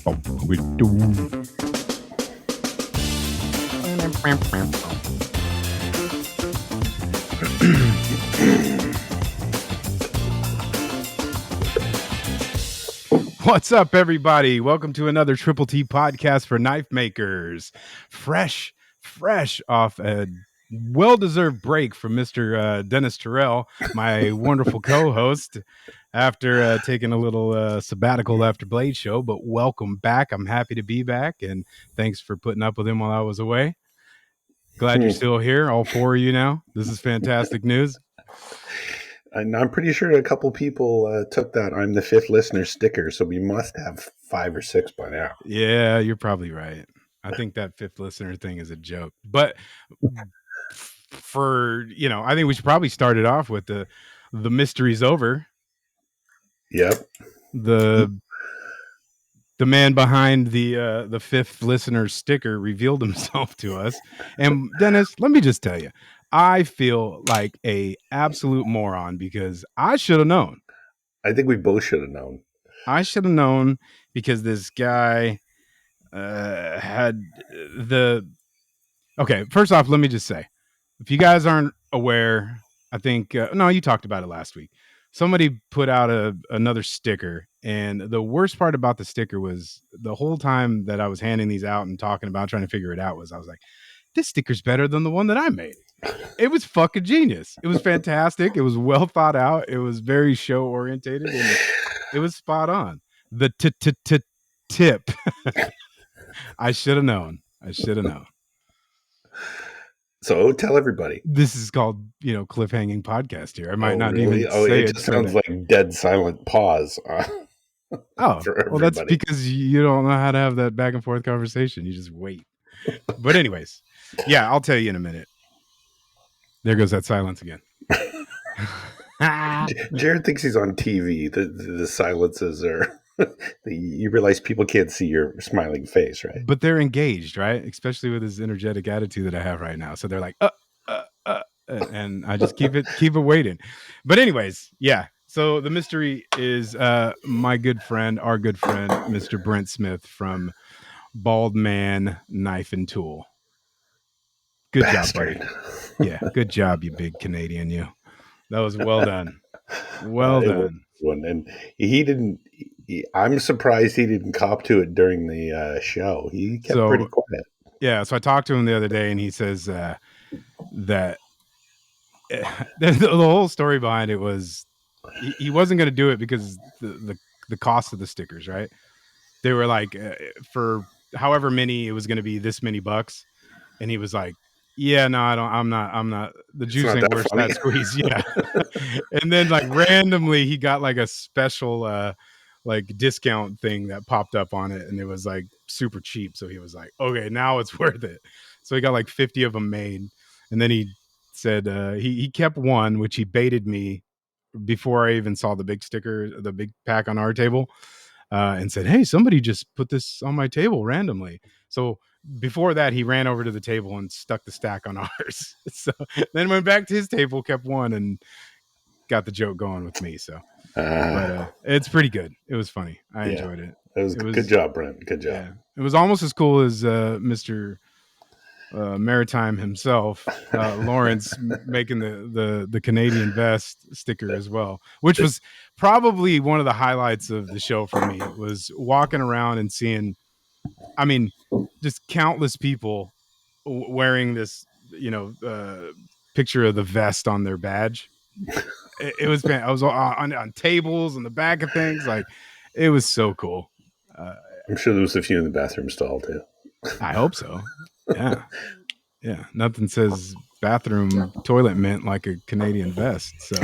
We do. What's up, everybody? Welcome to another Triple T podcast for knife makers. Fresh off a well-deserved break from Mr. Dennis Tyrell, my wonderful co-host, after taking a little sabbatical after Blade Show. But welcome back. I'm happy to be back, and thanks for putting up with him while I was away. Glad you're still here, all four of you now. This is fantastic news. And I'm pretty sure a couple people took that I'm the fifth listener sticker, so we must have 5 or 6 by now. Yeah, you're probably right. I think that fifth listener thing is a joke. But for, I think we should probably start it off with the mystery's over. Yep. The man behind the fifth listener sticker revealed himself to us. And Dennis, let me just tell you, I feel like a absolute moron because I should have known. I think we both should have known. I should have known because this guy had the... Okay, first off, let me just say, if you guys aren't aware, I think... no, you talked about it last week. Somebody put out another sticker, and the worst part about the sticker was the whole time that I was handing these out and talking about trying to figure it out was I was like, this sticker's better than the one that I made. It was fucking genius. It was fantastic. It was well thought out. It was very show orientated, and it was spot on. The tip. I should have known. So tell everybody. This is called, cliffhanging podcast here. I might not really? even say it. It just sounds like dead silent pause. Well, that's because you don't know how to have that back and forth conversation. You just wait. But anyways, yeah, I'll tell you in a minute. There goes that silence again. Jerid thinks he's on TV. The silences are... you realize people can't see your smiling face, right? But they're engaged, right? Especially with this energetic attitude that I have right now. So they're like, and I just keep it waiting. But anyways, yeah. So the mystery is our good friend, Mr. Brent Smith from Bald Man Knife and Tool. Good Bastard. job, buddy. Yeah, good job, you big Canadian, you. That was well done. Well done. And he didn't... I'm surprised he didn't cop to it during the show. He kept pretty quiet. Yeah, so I talked to him the other day, and he says that the whole story behind it was he wasn't going to do it because the cost of the stickers, right? They were like for however many it was going to be this many bucks, and he was like, yeah, no, I'm not. The juice ain't worth that squeeze. Yeah. And then like randomly he got like a special like discount thing that popped up on it, and it was like super cheap. So he was like, okay, now it's worth it. So he got like 50 of them made. And then he said he kept one, which he baited me before I even saw the big sticker, the big pack on our table, and said, hey, somebody just put this on my table randomly. So before that, he ran over to the table and stuck the stack on ours. So then went back to his table, kept one, and got the joke going with me. So, but it's pretty good. It was funny. I enjoyed it. It was good job, Brent. Good job. Yeah. It was almost as cool as Mr. Maritime himself, Lawrence, making the Canadian vest sticker as well, which was probably one of the highlights of the show for me. Was walking around and seeing, I mean, just countless people wearing this, picture of the vest on their badge. It was, I was on tables and the back of things. Like, it was so cool. I'm sure there was a few in the bathroom stall too. I hope so. Yeah. Yeah. Nothing says bathroom toilet mint like a Canadian vest. So,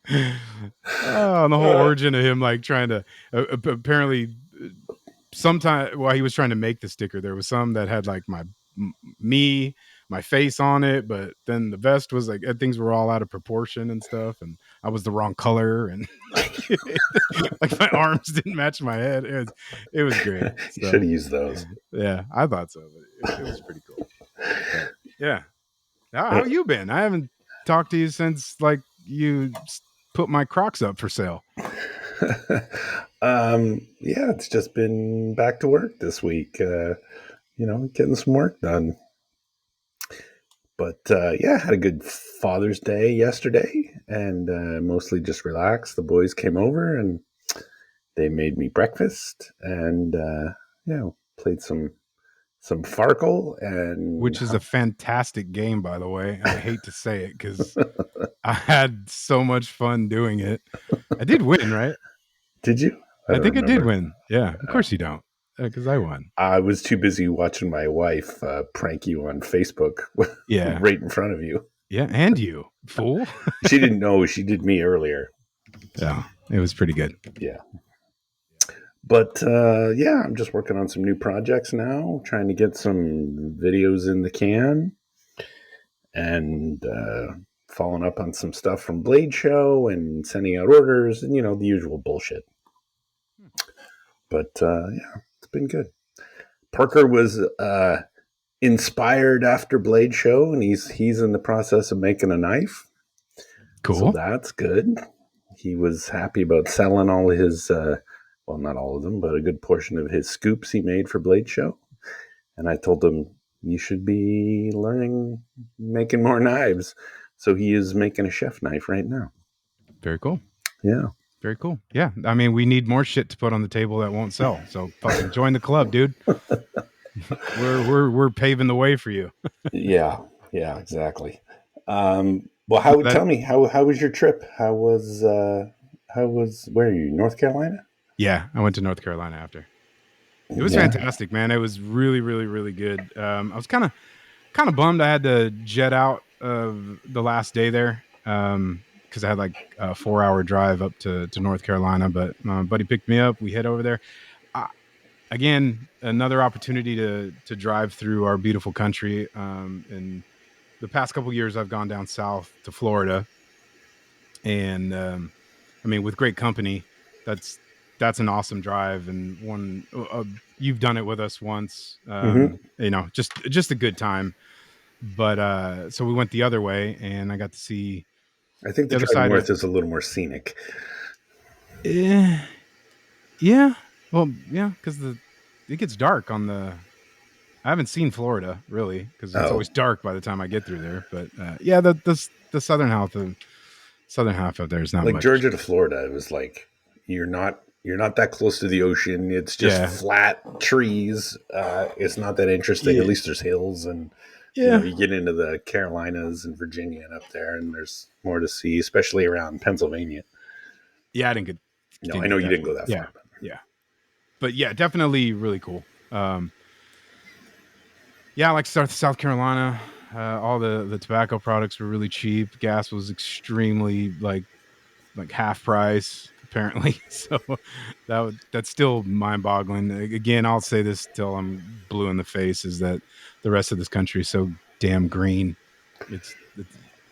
the whole origin of him, like trying to apparently sometime while he was trying to make the sticker, there was some that had like my face on it, but then the vest was like things were all out of proportion and stuff, and I was the wrong color, and like my arms didn't match my head. It was great. You should have used those. Yeah, I thought so, but it was pretty cool. But, yeah. How you been? I haven't talked to you since like you put my Crocs up for sale. Yeah, it's just been back to work this week. Getting some work done. But yeah, had a good Father's Day yesterday, and mostly just relaxed. The boys came over and they made me breakfast, and played some Farkle, and Which is a fantastic game, by the way. I hate to say it because I had so much fun doing it. I did win, right? did you? I I don't think I did remember. win. Yeah, of course you don't, because I won. I was too busy watching my wife prank you on Facebook Yeah, right in front of you. yeah, and you fool. She didn't know she did me earlier. Yeah, it was pretty good. Yeah. But yeah, I'm just working on some new projects now, trying to get some videos in the can and following up on some stuff from Blade Show and sending out orders and, the usual bullshit. But yeah, it's been good. Parker was inspired after Blade Show, and he's in the process of making a knife. So Cool. that's good. He was happy about selling all his, well, not all of them, but a good portion of his scoops he made for Blade Show. And I told him, you should be learning making more knives. So he is making a chef knife right now. Very cool. Yeah. Very cool. Yeah, I mean, we need more shit to put on the table that won't sell. So fucking join the club, dude. We're paving the way for you. Yeah. Yeah, exactly. Well, how That tell me how was your trip? Where are you? North Carolina? Yeah, I went to North Carolina after. It was Yeah. fantastic, man. It was really, really, really good. I was kind of bummed I had to jet out of the last day there because I had like a 4 hour drive up to North Carolina. But my buddy picked me up. We head over there. I, Again, another opportunity to drive through our beautiful country. And the past couple years, I've gone down south to Florida, and I mean, with great company, that's that's an awesome drive. And one you've done it with us once. Mm-hmm. Just a good time. But so we went the other way, and I got to see I think the the other drive side of. north is a little more scenic. Eh, yeah, well, yeah, because the it gets dark on the. I haven't seen Florida really because it's Oh, always dark by the time I get through there. But yeah, the southern half of there is not like much. Georgia to Florida, it was like you're not that close to the ocean. It's just Yeah, flat trees. It's not that interesting. At yeah, least there's hills, and yeah, you get into the Carolinas and Virginia and up there, and there's more to see, especially around Pennsylvania. yeah. No, I Didn't know get you that didn't go far. that Yeah, far, but yeah, but yeah, definitely really cool. Yeah, I like South Carolina. All the tobacco products were really cheap. Gas was extremely like half price apparently. So that's still mind boggling. Again, I'll say this till I'm blue in the face: is that the rest of this country is so damn green.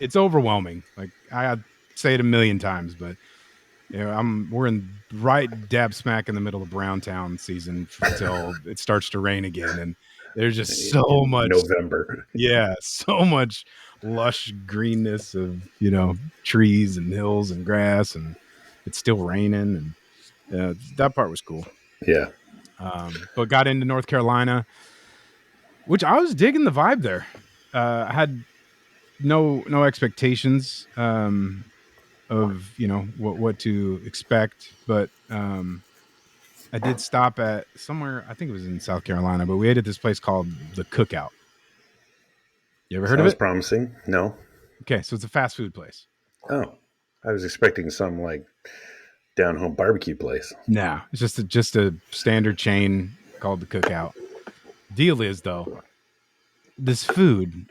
It's overwhelming. Like I'd say it a million times, but we're in right dab smack in the middle of Browntown season till it starts to rain again, and there's just so in much, November, yeah, so much lush greenness of trees and hills and grass, and it's still raining, and that part was cool. yeah. But got into North Carolina, which I was digging the vibe there. I had no expectations of what to expect, but I did stop at somewhere. I think it was in South Carolina, but we ate at this place called the Cookout. You ever heard of Sounds it? promising. No, Okay, so it's a fast food place. oh, I was expecting some like down home barbecue place. No, it's just a standard chain called the Cookout. Deal is though, this food.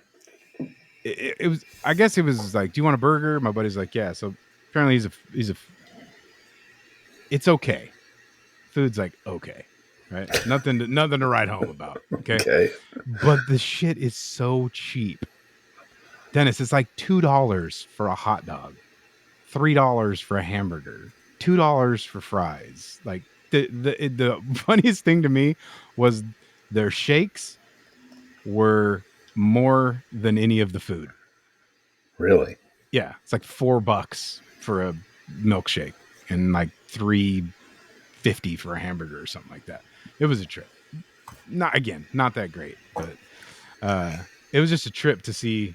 It was. I guess it was like, do you want a burger? My buddy's like, yeah. So apparently he's a. It's okay. Food's like okay, right? Nothing to write home about. Okay, Okay, but the shit is so cheap. Dennis, it's like $2 for a hot dog, $3 for a hamburger, $2 for fries. Like the funniest thing to me was their shakes were more than any of the food. really? Yeah, it's like $4 for a milkshake and like three $50 for a hamburger or something like that. It was a trip. Not that great, but it was just a trip to see.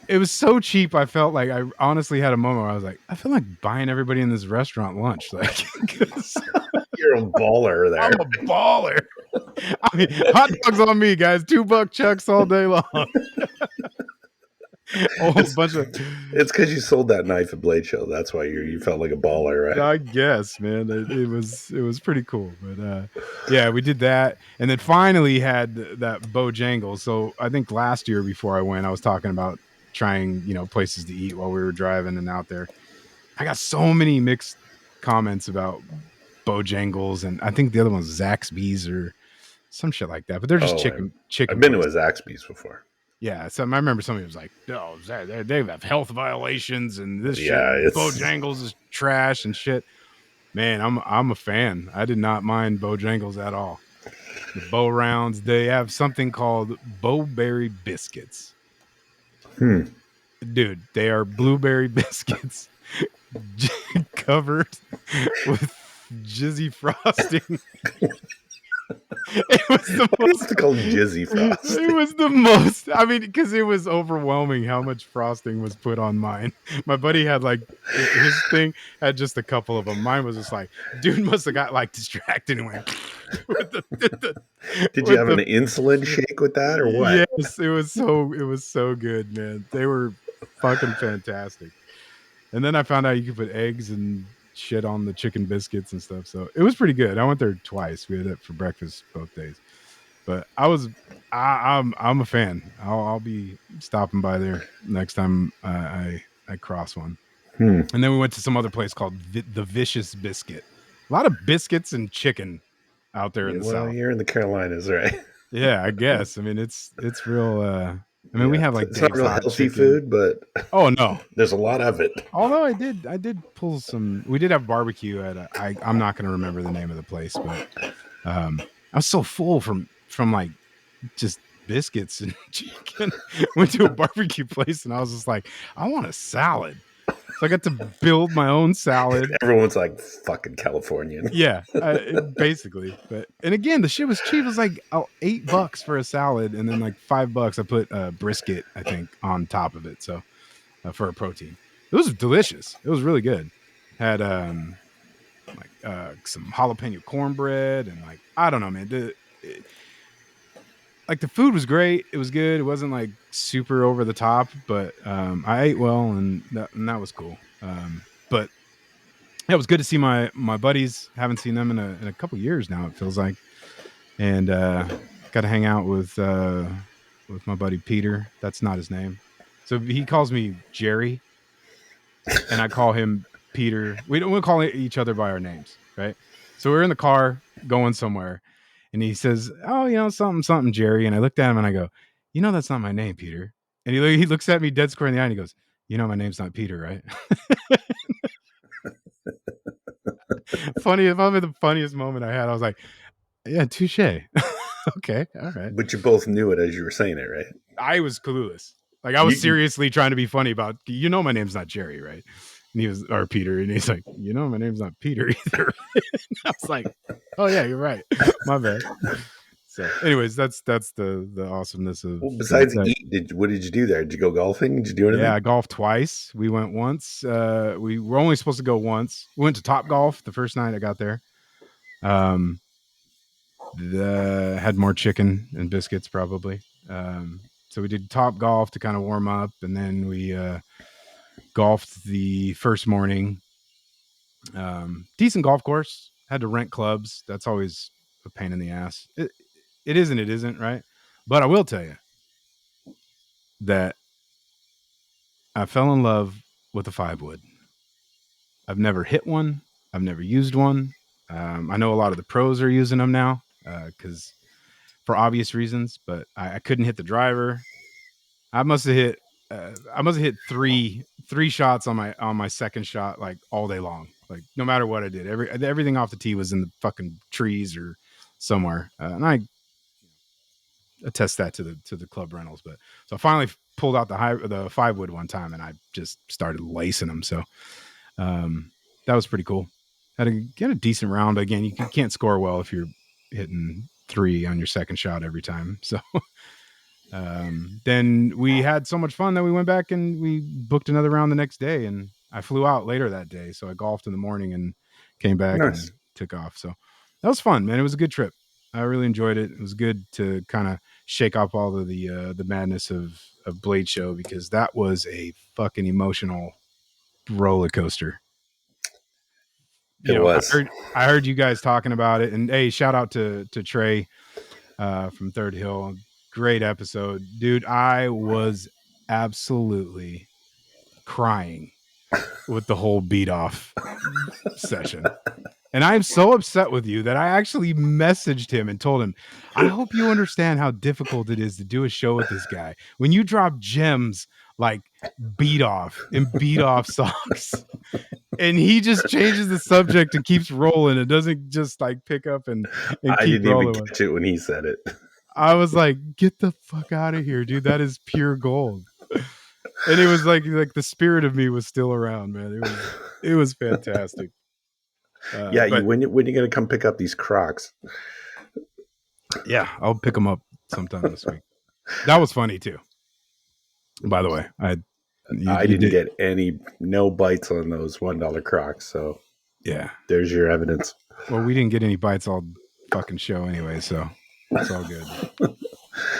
It was so cheap. I felt like I honestly had a moment where I was like, I feel like buying everybody in this restaurant lunch. Like, You're a baller there. I'm a baller. I mean, hot dogs on me, guys. $2 chucks all day long. It's because you sold that knife at Blade Show. That's why you felt like a baller, right? I guess, man. It was pretty cool. But yeah, we did that, and then finally had that Bojangles. So I think last year before I went, I was talking about trying places to eat while we were driving and out there. I got so many mixed comments about Bojangles, and I think the other one's Zaxby's or some shit like that. But they're just chicken I've been to a places. Zaxby's before. Yeah, so I remember somebody was like, "Oh, they have health violations, and this shit, It's Bojangles is trash and shit." Man, I'm a fan. I did not mind Bojangles at all. The Bo Rounds, they have something called Bowberry biscuits. Dude, they are blueberry biscuits covered with jizzy frosting. It was the most called jizzy frosting. It was the most. I mean, because it was overwhelming how much frosting was put on mine. My buddy had like his thing had just a couple of them. Mine was just like, dude must have got like distracted and went. Did you have an insulin shake with that or what? Yes, it was so good, man. They were fucking fantastic. And then I found out you could put eggs and shit on the chicken biscuits and stuff. So it was pretty good. I went there twice. We had it for breakfast both days. But I'm a fan. I'll be stopping by there next time I cross one. And then we went to some other place called the Vicious Biscuit. A lot of biscuits and chicken out there in the South. You're in the Carolinas, right? Yeah, I guess. I mean, it's real. I mean, we have like it's not real healthy food, but oh no, there's a lot of it. Although I did pull some. We did have barbecue at. I'm not going to remember the name of the place, but I was so full from like just biscuits and chicken. Went to a barbecue place and I was just like, I want a salad. So I got to build my own salad. Everyone's like fucking Californian. Yeah, basically. And again, the shit was cheap. It was like $8 for a salad, and then like $5 I put brisket, I think, on top of it. So for a protein, it was delicious. It was really good. Had some jalapeno cornbread and like I don't know, man. The food was great. It was good. It wasn't like super over the top, but I ate well, and that was cool. But yeah, it was good to see my buddies. Haven't seen them in a couple years now. It feels like, and got to hang out with my buddy Peter. That's not his name, so he calls me Jerry, and I call him Peter. We don't call each other by our names, right? So we're in the car going somewhere. And he says, "Oh, something, Jerry." And I looked at him and I go, "That's not my name, Peter." And he looks at me dead square in the eye and he goes, "My name's not Peter, right?" Probably the funniest moment I had. I was like, "Yeah, touche." Okay, all right. But you both knew it as you were saying it, right? I was clueless. Like I was seriously trying to be funny about, my name's not Jerry, right? And he was, or Peter, and he's like, my name's not Peter either. I was like, oh yeah, you're right. My bad. So, anyways, that's the awesomeness of. Well, besides eat, what did you do there? Did you go golfing? Did you do anything? Yeah, I golfed twice. We went once. We were only supposed to go once. We went to Top Golf the first night I got there. Had more chicken and biscuits probably. So we did Top Golf to kind of warm up, and then we golfed the first morning. Decent golf course. Had to rent clubs. That's always a pain in the ass. It isn't, right? But I will tell you that I fell in love with a 5-wood. I've never hit one. I've never used one. I know a lot of the pros are using them now because for obvious reasons, but I couldn't hit the driver. I must have hit three shots on my second shot like all day long. Like no matter what I did, everything off the tee was in the fucking trees or somewhere, and I attest that to the club rentals. But so I finally pulled out the 5-wood one time, and I just started lacing them. So that was pretty cool. had a decent round. Again, you can't score well if you're hitting 3 on your second shot every time. So then we had so much fun that we went back and we booked another round the next day, and I flew out later that day. So I golfed in the morning and came back Nice. and took off. So that was fun, man. It was a good trip. I really enjoyed it. It was good to kind of shake off all of the madness of Blade Show, because that was a fucking emotional roller coaster. It was. I heard you guys talking about it, and hey, shout out to Trey from Third Hill. Great episode, dude. I was absolutely crying with the whole Bead-off session. And I'm so upset with you that I actually messaged him and told him, I hope you understand how difficult it is to do a show with this guy. When you drop gems like Bead-off and Bead-off socks, and he just changes the subject and keeps rolling. It doesn't just like pick up and I keep didn't rolling. even catch it when he said it. I was like, get the fuck out of here, dude. That is pure gold. And it was like the spirit of me was still around, man. It was fantastic. Yeah, when you gonna come pick up these Crocs? Yeah, I'll pick them up sometime this week. That was funny too. By the way, I didn't get no bites on those $1 Crocs. So yeah, there's your evidence. Well, we didn't get any bites all fucking show anyway, so it's all good.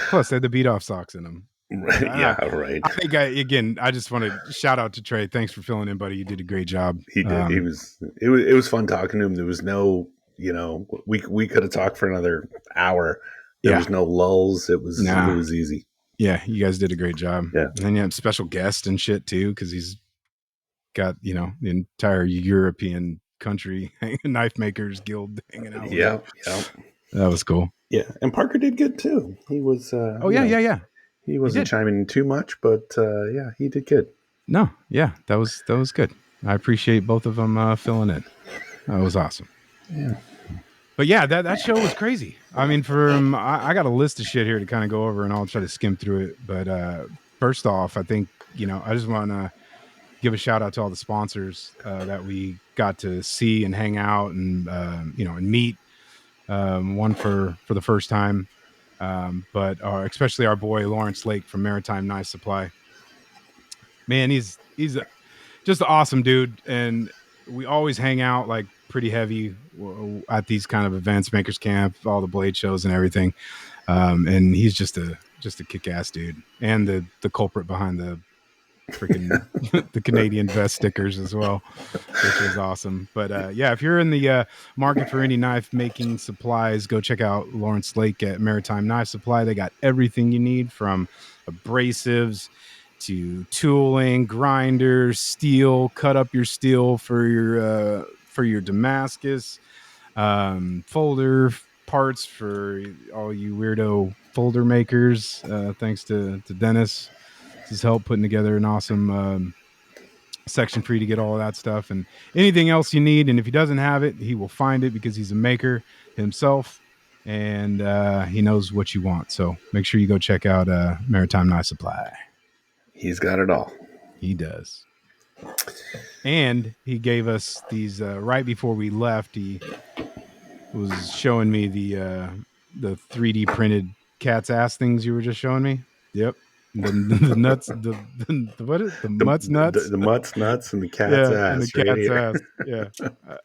Plus, they had the Bead-off socks in them. Yeah, right. I think I just want to shout out to Trey. Thanks for filling in, buddy. You did a great job. He did. It was fun talking to him. There was no, we could have talked for another hour. There was no lulls. It was easy. Yeah, you guys did a great job. Yeah, and then you have special guest and shit too, because he's got the entire European country KnifeMakers Guild hanging out. Yeah. That was cool. Yeah, and Parker did good too. He was. Yeah. He wasn't chiming in too much, but yeah, he did good. No, yeah, that was good. I appreciate both of them filling in. That was awesome. Yeah. But yeah, that show was crazy. I mean, I got a list of shit here to kind of go over, and I'll try to skim through it. But first off, I think I just want to give a shout out to all the sponsors that we got to see and hang out and and meet. One for the first time. But especially our boy Lawrence Lake from Maritime Knife Supply. Man, he's just an awesome dude, and we always hang out like pretty heavy at these kind of events, Makers Camp, all the blade shows and everything. And he's just a kick-ass dude, and the culprit behind the freaking the Canadian vest stickers as well, which is awesome. But yeah, if you're in the market for any knife making supplies, go check out Lawrence Lake at Maritime Knife Supply. They got everything you need, from abrasives to tooling, grinders, steel, cut up your steel for your Damascus, folder parts for all you weirdo folder makers. Thanks to Denis. His help putting together an awesome section for you to get all of that stuff and anything else you need. And if he doesn't have it, he will find it, because he's a maker himself, and he knows what you want. So make sure you go check out Maritime Knife Supply. He's got it all. He does. And he gave us these right before we left. He was showing me the 3D printed cat's ass things you were just showing me. Yep. The nuts, what is the mutts nuts? The mutts nuts and the cat's ass. And the cat's ass. Yeah.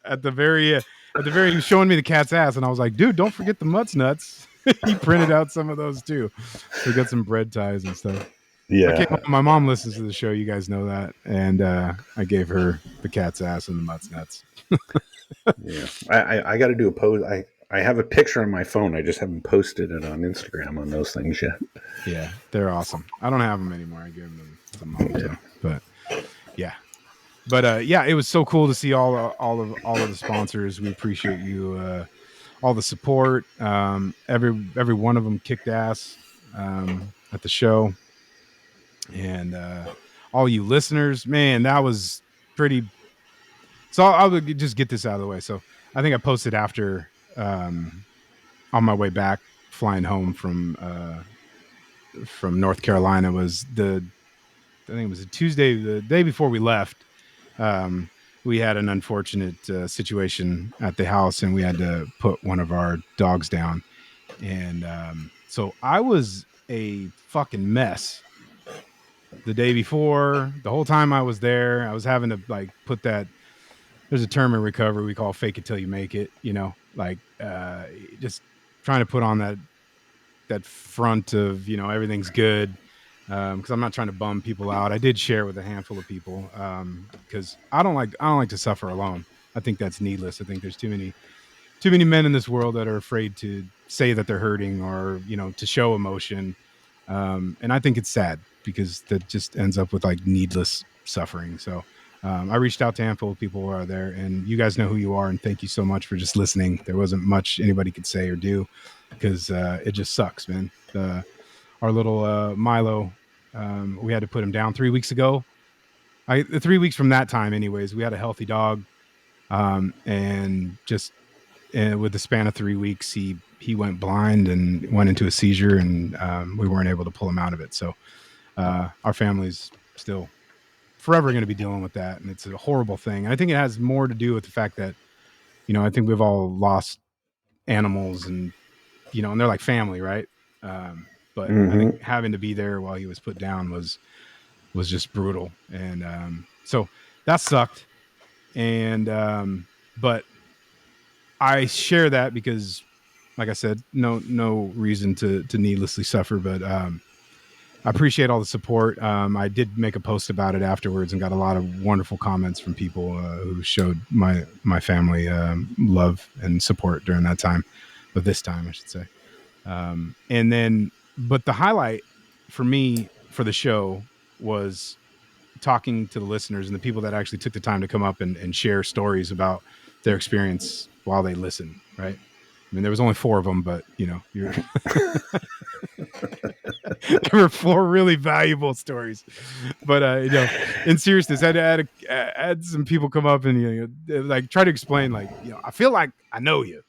At the very, he was showing me the cat's ass, and I was like, dude, don't forget the mutts nuts. He printed out some of those too. So we got some bread ties and stuff. Yeah. My mom listens to the show. You guys know that, and I gave her the cat's ass and the mutts nuts. Yeah, I got to do a post. I have a picture on my phone. I just haven't posted it on Instagram on those things yet. Yeah, they're awesome. I don't have them anymore. I gave them to mom too. But yeah, yeah, it was so cool to see all of the sponsors. We appreciate you, all the support. Every one of them kicked ass at the show, and all you listeners, man, that was pretty. So I'll just get this out of the way. So I think I posted after. On my way back, flying home from North Carolina, I think it was a Tuesday, the day before we left. we had an unfortunate situation at the house, and we had to put one of our dogs down. And so I was a fucking mess the day before. The whole time I was there, I was having to like put that. There's a term in recovery we call "fake it till you make it." You know, like just trying to put on that front of everything's good, because I'm not trying to bum people out. I did share with a handful of people, because I don't like to suffer alone. I think that's needless. I think there's too many men in this world that are afraid to say that they're hurting, or to show emotion, and I think it's sad because that just ends up with like needless suffering. So I reached out to a handful of people who are there, and you guys know who you are, and thank you so much for just listening. There wasn't much anybody could say or do because it just sucks, man. Our little Milo, we had to put him down 3 weeks ago. 3 weeks from that time, anyways, we had a healthy dog, and just with the span of 3 weeks, he went blind and went into a seizure, and we weren't able to pull him out of it. So our family's still forever going to be dealing with that, and it's a horrible thing. And I think it has more to do with the fact that I think we've all lost animals, and they're like family, right? But I think having to be there while he was put down was just brutal, and so that sucked. And but I share that because, like I said, no reason to needlessly suffer, but I appreciate all the support. I did make a post about it afterwards and got a lot of wonderful comments from people who showed my family love and support during that time, but this time I should say. And then, but the highlight for me for the show was talking to the listeners and the people that actually took the time to come up and share stories about their experience while they listen. Right. I mean, there was only 4 of them, but you're there were 4 really valuable stories. But in seriousness, I had some people come up and like try to explain, like, I feel like I know you.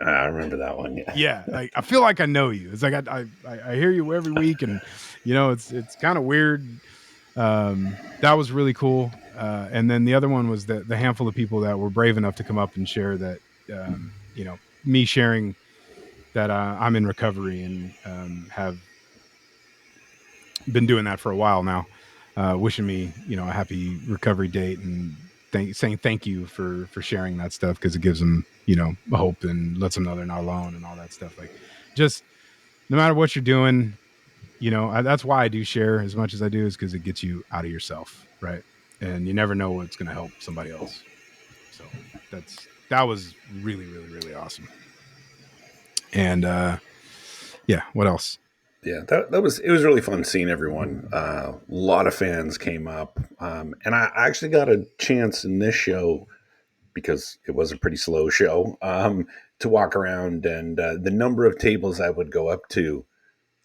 I remember that one. Yeah, like I feel like I know you. It's like I hear you every week, and it's kind of weird. That was really cool. And then the other one was the handful of people that were brave enough to come up and share that. Me sharing that I'm in recovery and have been doing that for a while now. Wishing me a happy recovery date, and saying thank you for sharing that stuff, because it gives them hope and lets them know they're not alone and all that stuff. Like, just no matter what you're doing, that's why I do share as much as I do, is because it gets you out of yourself, right? And you never know what's going to help somebody else. So that was really, really, really awesome. And yeah, what else? Yeah, it was really fun seeing everyone. A lot of fans came up, and I actually got a chance in this show, because it was a pretty slow show, to walk around, and the number of tables I would go up to,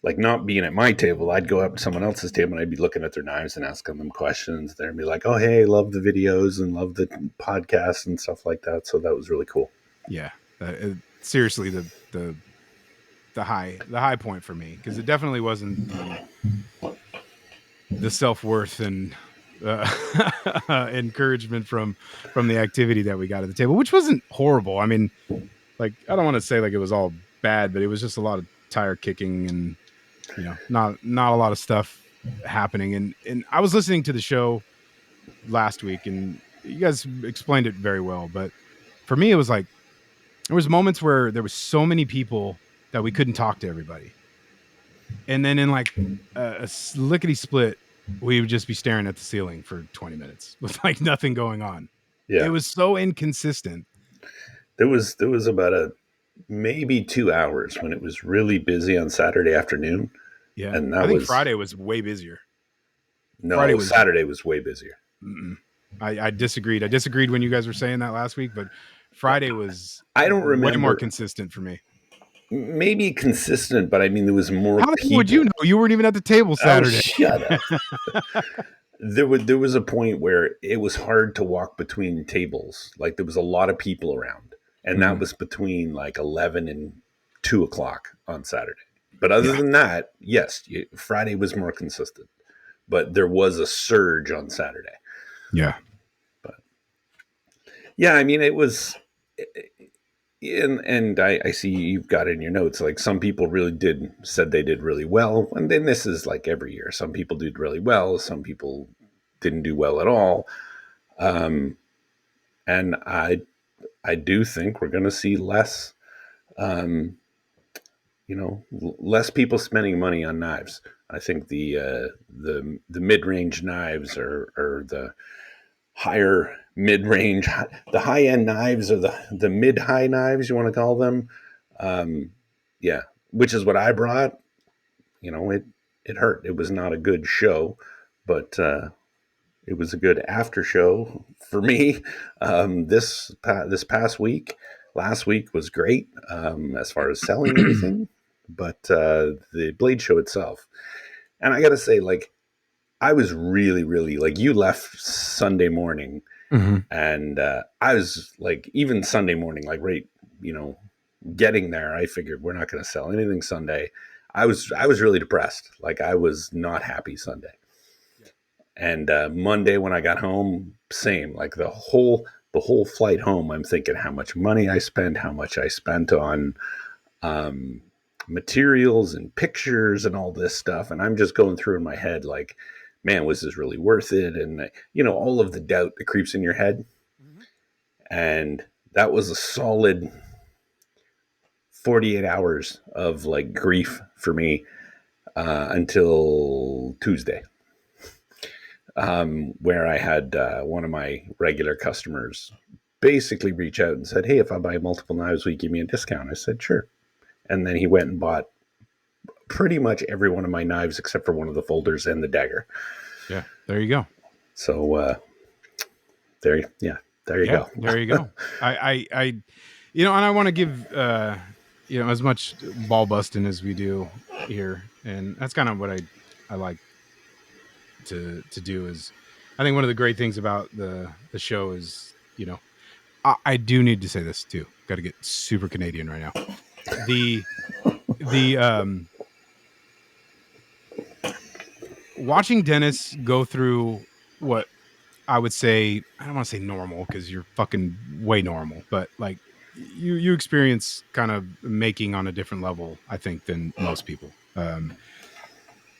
like not being at my table, I'd go up to someone else's table and I'd be looking at their knives and asking them questions. They'd be like, "Oh, hey, love the videos and love the podcasts and stuff like that." So that was really cool. Yeah, seriously, the high point for me, because it definitely wasn't the self-worth and encouragement from the activity that we got at the table, which wasn't horrible. I mean, like, I don't want to say like it was all bad, but it was just a lot of tire kicking and not a lot of stuff happening. And I was listening to the show last week, and you guys explained it very well, but for me it was like there was moments where there was so many people that we couldn't talk to everybody, and then in like a lickety split, we would just be staring at the ceiling for 20 minutes with like nothing going on. Yeah, It was so inconsistent. there was about maybe 2 hours when it was really busy on Saturday afternoon. Yeah, And I that think was Friday was way busier. no, Saturday was way busier. I disagreed. I disagreed when you guys were saying that last week, but Friday was I don't way more remember. consistent for me. Maybe consistent, but I mean, there was more How the people. hell would you know? You weren't even at the table Saturday. Oh, shut up. There was a point where it was hard to walk between tables. Like, there was a lot of people around, and that was between like 11 and 2 o'clock on Saturday. But other than that, yes, Friday was more consistent, but there was a surge on Saturday. Yeah. But Yeah, I mean, it was, and I see you've got in your notes, like some people really said they did really well. And then this is like every year. Some people did really well. Some people didn't do well at all. Um, and I do think we're going to see less, um, less people spending money on knives. I think the mid range knives or the higher mid range, the high end knives or the mid high knives, you want to call them. Um, yeah, which is what I brought. It hurt. It was not a good show, but it was a good after show for me. This past week, last week was great as far as selling everything, but the blade show itself, and I got to say, like, I was really, really like, you left Sunday morning, Mm-hmm. and I was like, even Sunday morning, like, right, you know, getting there, I figured we're not going to sell anything Sunday. I was really depressed. Like, I was not happy Sunday. Yeah. And Monday when I got home, same. Like the whole flight home, I'm thinking how much money I spent, how much I spent on um, materials and pictures and all this stuff, and I'm just going through in my head like, man, was this really worth it? And all of the doubt that creeps in your head, Mm-hmm. and that was a solid 48 hours of like grief for me until Tuesday, where I had one of my regular customers basically reach out and said, "Hey, if I buy multiple knives, will you give me a discount?" I said, "Sure." And then he went and bought pretty much every one of my knives except for one of the folders and the dagger. Yeah. There you go. So there you Yeah. go. There you go. I and I want to give, as much ball busting as we do here. And that's kind of what I like to do is, I think one of the great things about the show is, I do need to say this too. Got to get super Canadian right now. The watching Denis go through what I would say, I don't want to say normal because you're fucking way normal, but like you experience kind of making on a different level, I think, than most people.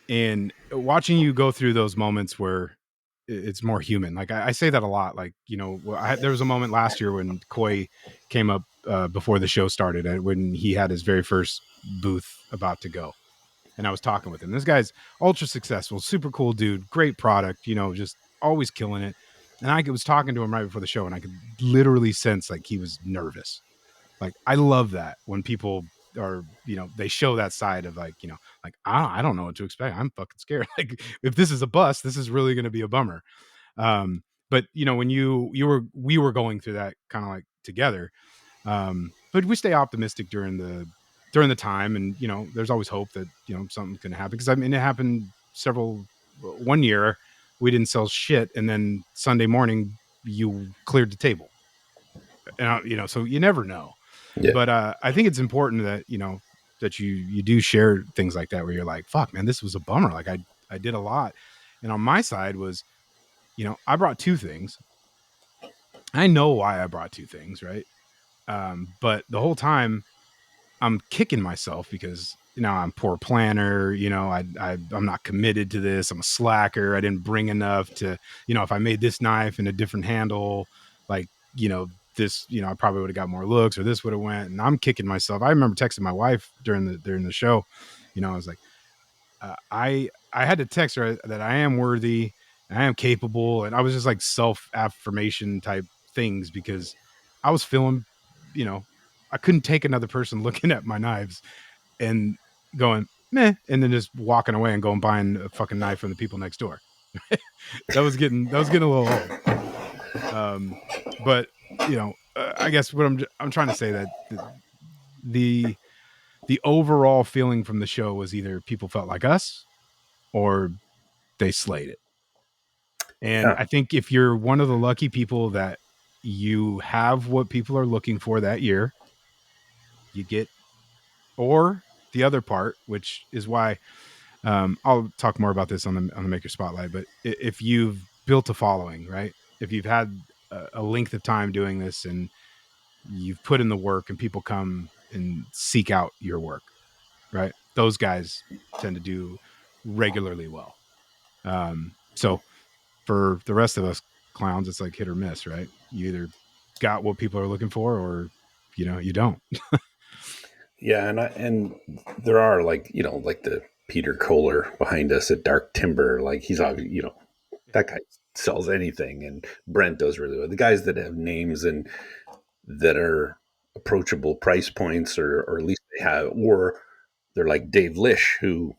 And watching you go through those moments where it's more human. Like I say that a lot. Like, there was a moment last year when Coy came up before the show started, when he had his very first booth about to go, and I was talking with him. This guy's ultra successful, super cool dude, great product, just always killing it. And I was talking to him right before the show, and I could literally sense like he was nervous. Like, I love that when people are, they show that side of like, like, I don't know what to expect. I'm fucking scared. Like, if this is a bust, this is really going to be a bummer. But when we were going through that kind of like together, but we stay optimistic during the time, and there's always hope that something's going to happen, because I mean, it happened one year we didn't sell shit, and then Sunday morning you cleared the table, and so you never know. Yeah. But I think it's important that that you do share things like that, where you're like, fuck man, this was a bummer, like I did a lot. And on my side was, I brought two things. I know why I brought two things, right? But the whole time I'm kicking myself because I'm poor planner. I'm not committed to this. I'm a slacker. I didn't bring enough to, if I made this knife in a different handle, like, this, I probably would have got more looks, or this would have went. And I'm kicking myself. I remember texting my wife during the show. I was like, I had to text her that I am worthy, and I am capable, and I was just like self affirmation type things, because I was feeling, you know, I couldn't take another person looking at my knives and going meh, and then just walking away and going buying a fucking knife from the people next door. That was getting a little old. Um, but I guess what I'm trying to say, that the the overall feeling from the show was either people felt like us, or they slayed it. And Yeah. I think if you're one of the lucky people that you have what people are looking for that year, you get, or the other part, which is why, I'll talk more about this on the Maker Spotlight. But if you've built a following, right? If you've had a length of time doing this and you've put in the work and people come and seek out your work, right? Those guys tend to do regularly well. So for the rest of us clowns, it's like hit or miss, right? You either got what people are looking for or, you don't. Yeah, and there are like like the Peter Kohler behind us at Dark Timber. Like he's obviously that guy sells anything, and Brent does really well. The guys that have names and that are approachable price points, or at least they have, or they're like Dave Lish, who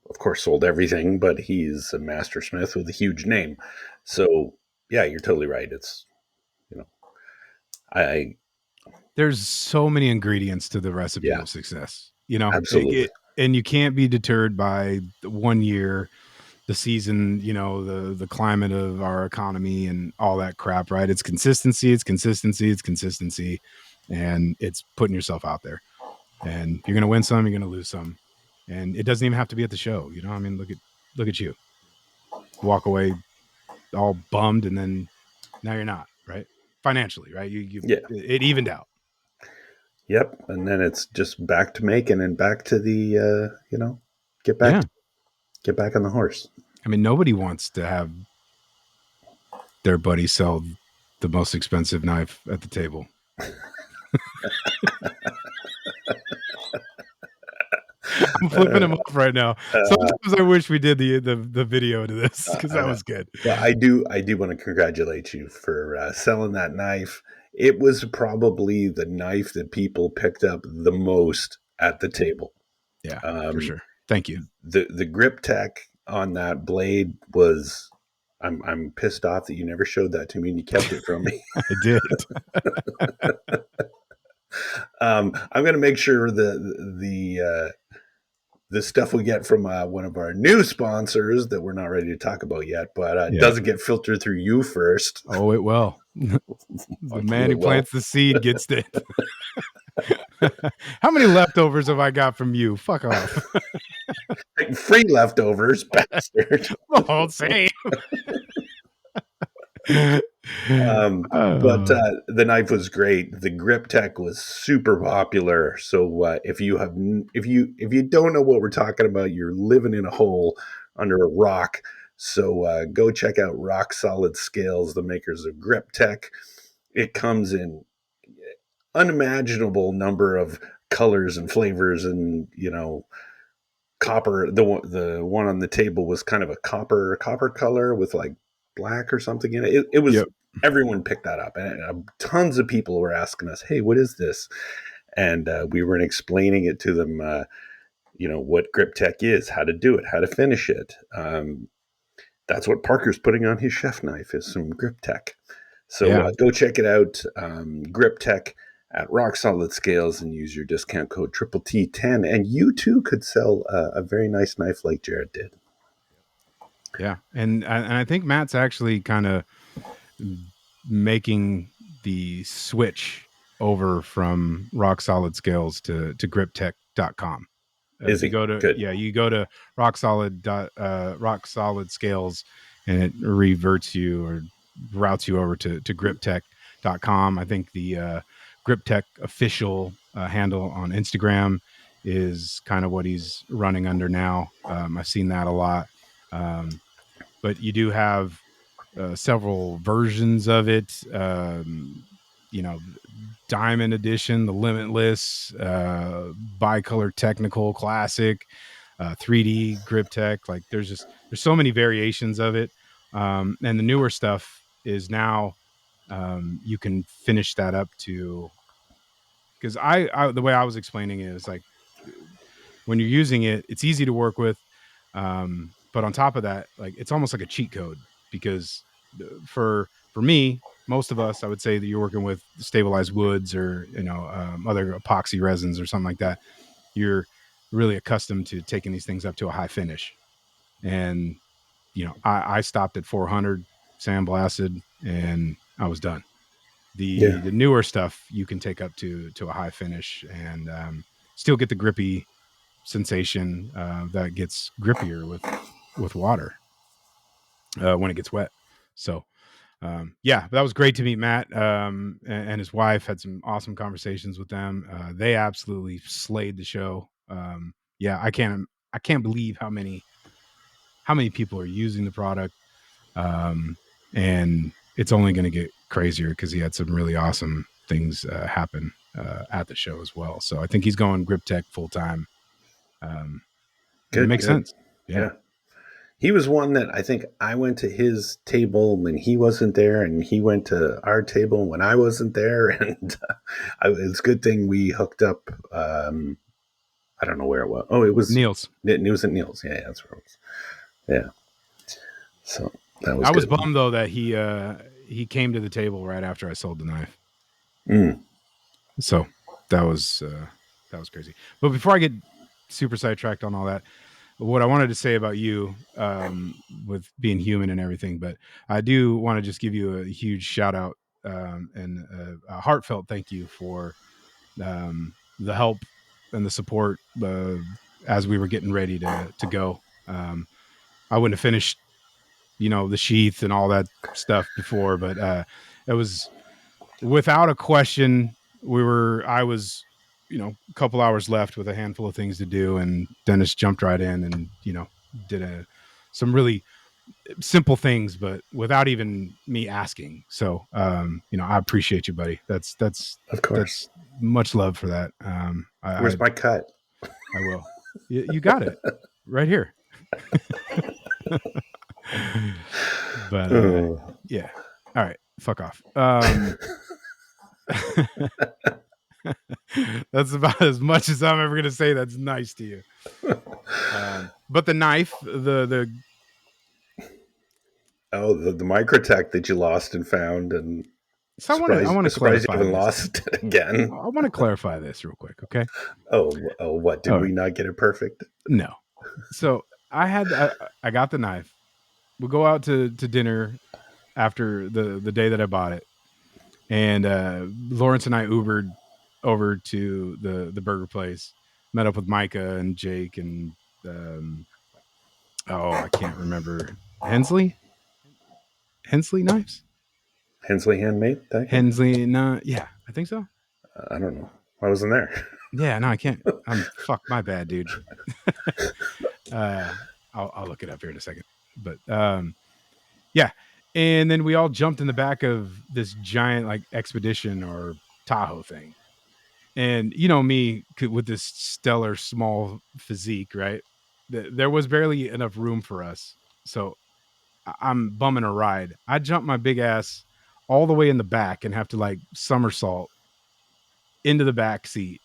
of course sold everything, but he's a master smith with a huge name. So yeah, you're totally right. It's you know I There's so many ingredients to the recipe yeah, of success, absolutely. and you can't be deterred by 1 year, the season, the climate of our economy and all that crap, right? It's consistency, it's consistency, it's consistency, and it's putting yourself out there. And you're gonna win some, you're gonna lose some, and it doesn't even have to be at the show. I mean, look at you, walk away all bummed, and then now you're not, right? Financially, right? You Yeah. it evened out. Yep. And then it's just back to making and back to the get back Yeah. get back on the horse. I mean, nobody wants to have their buddy sell the most expensive knife at the table. I'm flipping him off right now. Sometimes I wish we did the video to this because that was good. Well, I do want to congratulate you for selling that knife. It was probably the knife that people picked up the most at the table. Yeah, for sure. Thank you. The grip tech on that blade was. I'm pissed off that you never showed that to me and you kept it from me. I did. I'm going to make sure the stuff we get from one of our new sponsors that we're not ready to talk about yet, but doesn't get filtered through you first. Oh, it will. The man who plants the seed gets it. How many leftovers have I got from you? Fuck off. Free leftovers, bastard. Oh, same. But the knife was great. The grip tech was super popular. So if you don't know what we're talking about, you're living in a hole under a rock. So go check out Rock Solid Scales, the makers of grip tech. It comes in unimaginable number of colors and flavors, and copper. The one on the table was kind of a copper color with like black or something in it. It was Yep. Everyone picked that up, and tons of people were asking us, "Hey, what is this?" And we were explaining it to them. What grip tech is, how to do it, how to finish it. That's what Parker's putting on his chef knife is some grip tech. So go check it out. Grip tech at Rock Solid Scales and use your discount code T10, and you too could sell a very nice knife like Jerid did. Yeah, and I think Matt's actually kind of making the switch over from Rock Solid Scales to griptech.com. Is you he? go to Good. you go to rock solid scales, and it reverts you or routes you over to griptech.com. I think the griptech official handle on Instagram is kind of what he's running under now. I've seen that a lot, but you do have several versions of it. Diamond edition, the limitless, bicolor technical classic, 3D grip tech. Like there's so many variations of it. And the newer stuff is now you can finish that up to, because the way I was explaining it is like when you're using it, it's easy to work with. But on top of that, like it's almost like a cheat code, because for me, most of us, I would say that you're working with stabilized woods or other epoxy resins or something like that. You're really accustomed to taking these things up to a high finish, and I stopped at 400 sandblasted and I was done. The newer stuff you can take up to a high finish and still get the grippy sensation that gets grippier with water when it gets wet. So Yeah, that was great to meet Matt and his wife. Had some awesome conversations with them. They absolutely slayed the show. Yeah, I can't believe how many people are using the product. And it's only going to get crazier because he had some really awesome things happen at the show as well. So I think he's going grip tech full time. It makes Good. sense. Yeah. Yeah. He was one that I think I went to his table when he wasn't there, and he went to our table when I wasn't there. And it's a good thing we hooked up. I don't know where it was. Oh, it was Niels. at Niels. Yeah, that's where it was. Yeah. So that was I was good. bummed though that he came to the table right after I sold the knife. So that was crazy. But before I get super sidetracked on all that, what I wanted to say about you with being human and everything, but I do want to just give you a huge shout out and a heartfelt thank you for the help and the support as we were getting ready to go. I wouldn't have finished, the sheath and all that stuff before, but it was without a question. I was, a couple hours left with a handful of things to do, and Denis jumped right in and, did some really simple things, but without even me asking. So, I appreciate you, buddy. That's Of course. much love for that. Where's my cut? I will. You got it right here. But yeah. All right. Fuck off. That's about as much as I'm ever going to say that's nice to you. But the knife, the the Microtech that you lost and found, and so I want to surprised you clarify even this. lost it again. I want to clarify this real quick, okay? Oh, what? Did we not get it perfect? No. So I got the knife. We'll go out to dinner after the day that I bought it, and Lawrence and I Ubered over to the burger place, met up with Micah and Jake and I can't remember. Hensley knives. Hensley Handmade. Hensley, no, yeah, I think so. I don't know. I wasn't there. Yeah, no, I can't. Fuck, my bad, dude. I'll look it up here in a second. But yeah, and then we all jumped in the back of this giant like expedition or Tahoe thing, and me with this stellar small physique, right? There was barely enough room for us, so I'm bumming a ride. I jump my big ass all the way in the back and have to like somersault into the back seat.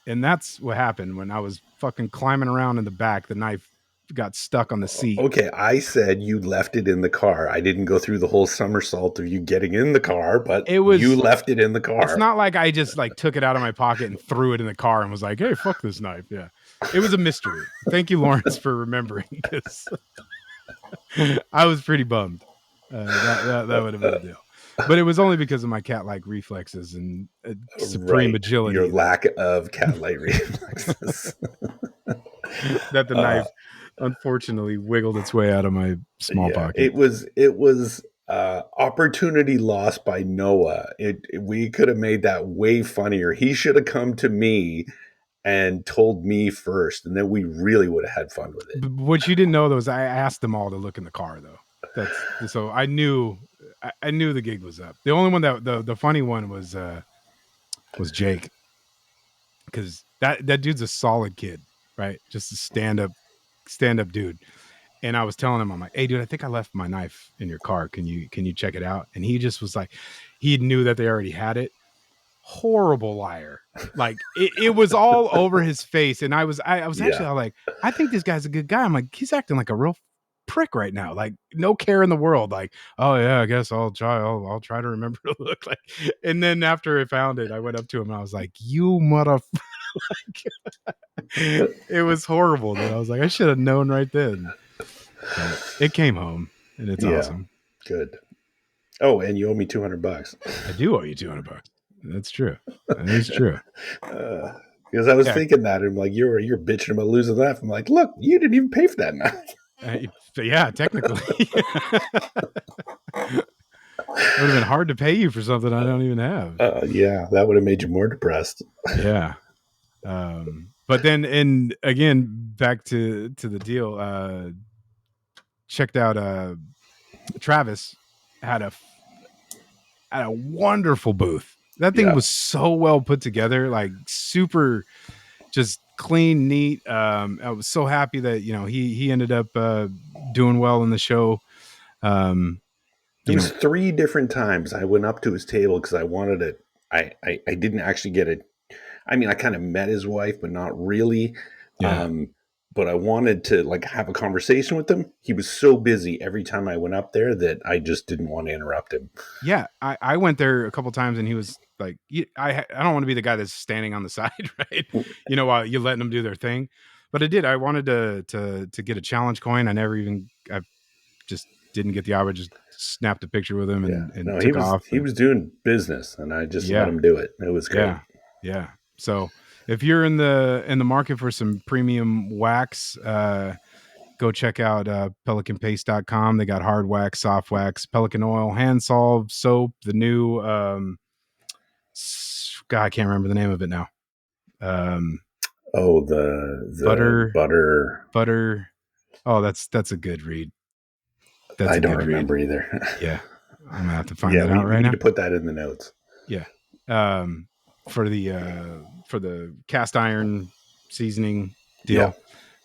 And that's what happened when I was fucking climbing around in the back. The knife got stuck on the seat. Okay, I said you left it in the car. I didn't go through the whole somersault of you getting in the car, but you left it in the car. It's not like I just like took it out of my pocket and threw it in the car and was like, "Hey, fuck this knife." Yeah, it was a mystery. Thank you, Lawrence, for remembering, because I was pretty bummed. That would have been a deal. But it was only because of my cat-like reflexes and supreme agility. Your lack of cat-like reflexes. That the knife unfortunately wiggled its way out of my small pocket. It was opportunity lost by Noah. We could have made that way funnier. He should have come to me and told me first, and then we really would have had fun with it. What you didn't know was I asked them all to look in the car, though. So I knew the gig was up. The only one that the funny one was Jake, because that dude's a solid kid, right? Just a stand up dude. And I was telling him, I'm like, "Hey, dude, I think I left my knife in your car. Can you check it out?" And he just was like, he knew that they already had it. Horrible liar. Like it was all over his face. And I was actually like, I think this guy's a good guy. I'm like, he's acting like a real prick right now. Like no care in the world. Like, oh yeah, I guess I'll try to remember to look like. And then after I found it, I went up to him and I was like, "You motherfucker." It was horrible. Dude. I was like, I should have known right then. But it came home and it's awesome. Good. Oh, and you owe me $200. I do owe you $200. That's true. That is true. Because I was thinking that, and I'm like, you're bitching about losing that. I'm like, look, you didn't even pay for that knife. Yeah, technically. It would have been hard to pay you for something I don't even have. Yeah, that would have made you more depressed. Yeah. But then, and again, back to the deal. Checked out. Travis had a wonderful booth. That thing Yeah. was so well put together, like super, just clean, neat. I was so happy that he ended up doing well in the show. It was 3 different times I went up to his table because I wanted it. I didn't actually get it. I mean, I kind of met his wife, but not really. Yeah. But I wanted to like have a conversation with him. He was so busy every time I went up there that I just didn't want to interrupt him. Yeah, I went there a couple times and he was like, I don't want to be the guy that's standing on the side, right? While you're letting them do their thing. But I did. I wanted to get a challenge coin. I just didn't get the opportunity. Just snapped a picture with him and he took off. Was doing business, and I just let Yeah. him do it. It was great. Yeah. So if you're in the market for some premium wax, go check out pelicanpaste.com. They got hard wax, soft wax, Pelican oil, hand solve, soap, the new God, I can't remember the name of it now. The butter. Oh, that's a good read. I don't remember either. Yeah. I'm gonna have to find that out right now. We need to put that in the notes. Yeah. For the cast iron seasoning deal.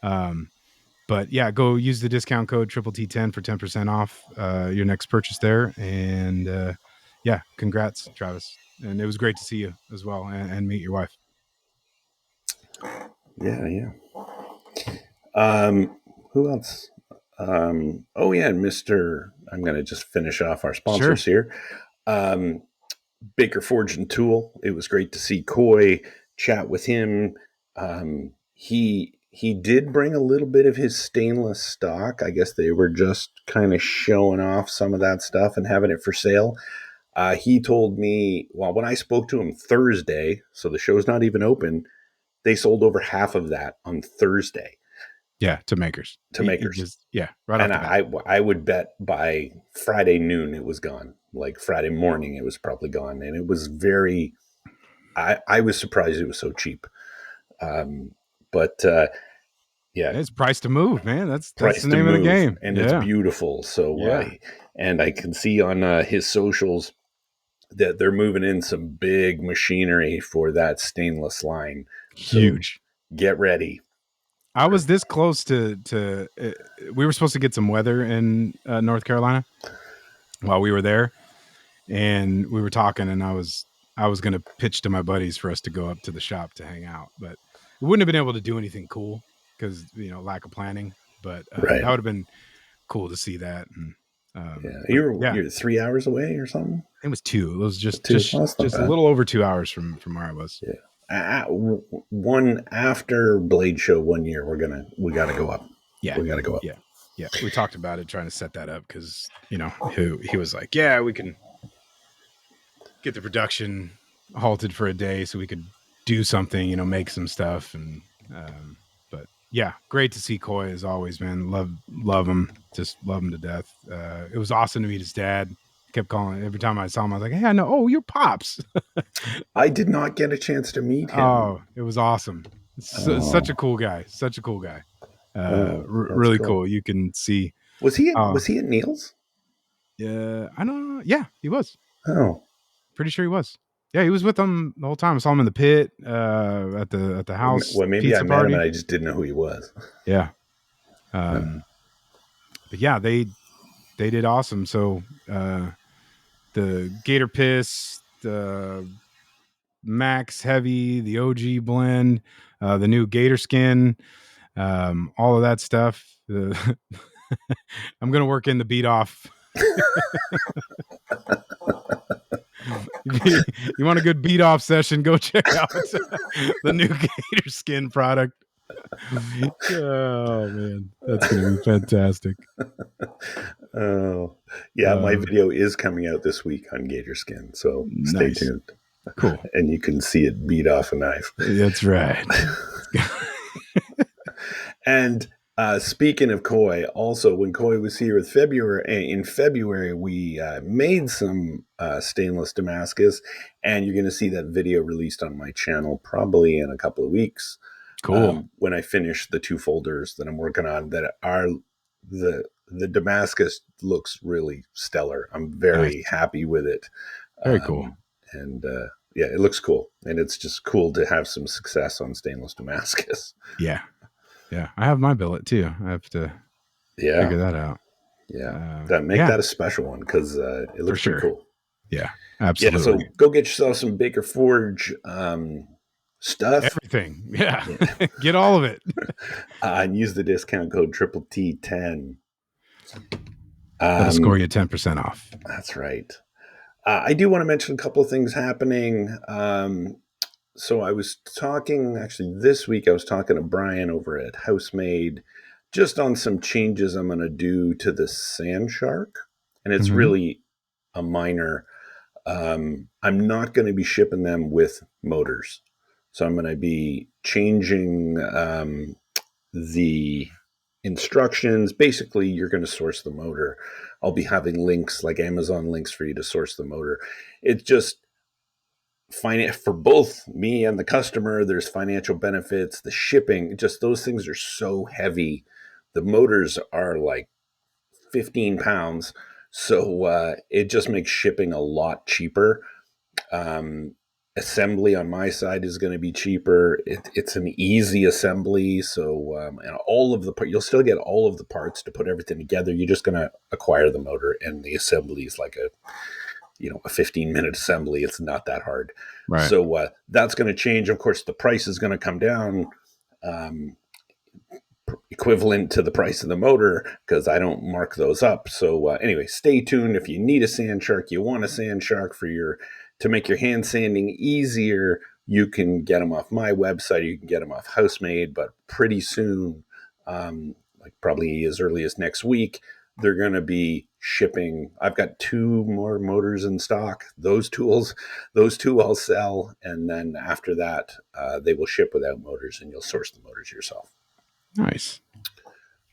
Yeah. But yeah, go use the discount code T10 for 10% off your next purchase there. And yeah, congrats, Travis. And it was great to see you as well and meet your wife. Yeah. Who else? Mr. I'm going to just finish off our sponsors here. Baker Forge and Tool. It was great to see Coy, chat with him. He did bring a little bit of his stainless stock. I guess they were just kind of showing off some of that stuff and having it for sale. He told me, well, when I spoke to him Thursday, so the show's not even open, they sold over half of that on Thursday. Yeah, to makers. Right and off the bat. I would bet by Friday noon it was gone. Like Friday morning it was probably gone. And it was very, I was surprised it was so cheap. It's price to move, man. That's price the name of the game. And it's beautiful. So, and I can see on his socials that they're moving in some big machinery for that stainless line. Huge. So get ready. I was this close to we were supposed to get some weather in North Carolina while we were there, and we were talking, and I was going to pitch to my buddies for us to go up to the shop to hang out, but we wouldn't have been able to do anything cool because lack of planning. But that would have been cool to see that. And you're 3 hours away or something. It was 2. It was just a little over 2 hours from where I was. Yeah. One after Blade Show 1 year, we got to go up. Yeah, we got to go up. Yeah. We talked about it, trying to set that up because he was like, yeah, we can get the production halted for a day so we could do something, make some stuff. And but yeah, great to see Coy as always, man. Love him, just love him to death. It was awesome to meet his dad. Kept calling every time I saw him. I was like, "Hey, I know. Oh, you're Pops." I did not get a chance to meet him. Oh, it was awesome. Such a cool guy. Such a cool guy. Really cool. You can see. Was he at Neil's? Yeah, I don't know. Yeah, he was. Oh, pretty sure he was. Yeah, he was with them the whole time. I saw him in the pit at the house. Well, maybe I met him and I just didn't know who he was. Yeah. But yeah, they did awesome. So the Gator Piss, the Max Heavy, the OG blend, the new Gator Skin, all of that stuff. I'm gonna work in the Bead-off. You want a good Bead-off session? Go check out the new Gator Skin product. Oh man, that's gonna be fantastic. Oh yeah, my video is coming out this week on Gator Skin, so stay tuned. Cool. And you can see it beat off a knife. That's right. And Speaking of koi, also when koi was here in February, we made some stainless Damascus, and you're going to see that video released on my channel probably in a couple of weeks Cool. when I finish the 2 folders that I'm working on. That are the Damascus looks really stellar. I'm very Nice. happy with it, Very cool. and yeah, it looks cool, and it's just cool to have some success on stainless Damascus. Yeah. Yeah. I have my billet too. I have to Yeah. figure that out. Yeah, that make Yeah, that a special one because it for looks pretty sure. cool. Yeah, Yeah, absolutely. so go get yourself some Baker Forge stuff. Everything. Yeah. Yeah. Get all of it. And use the discount code Triple T10. That'll score Um, you 10% off. that's right. I do want to mention a couple of things happening. So I was talking actually this week. I was talking to Brian over at Housemade just on some changes I'm going to do to the Sand Shark, and it's Mm-hmm. really a minor. I'm not going to be shipping them with motors. So I'm going to be changing the instructions. Basically, you're going to source the motor. I'll be having links like Amazon links for you to source the motor. It's just for both me and the customer. There's financial benefits, the shipping, just those things are so heavy. The motors are like 15 pounds. So it just makes shipping a lot cheaper. Um, Assembly on my side is going to be cheaper. It's an easy assembly, so and all of the you'll still get all of the parts to put everything together. You're just going to acquire the motor, and the assembly is like a 15-minute assembly. It's not that hard. Right. So that's going to change. Of course, the price is going to come down. Um, Equivalent to the price of the motor because I don't mark those up. So anyway, stay tuned. If you need a sand shark, you want a sand shark to make your hand sanding easier, you can get them off my website. You can get them off Housemade, but pretty soon, like probably as early as next week, they're going to be shipping. I've got 2 more motors in stock. Those two I'll sell, and then after that, they will ship without motors, and you'll source the motors yourself. Nice.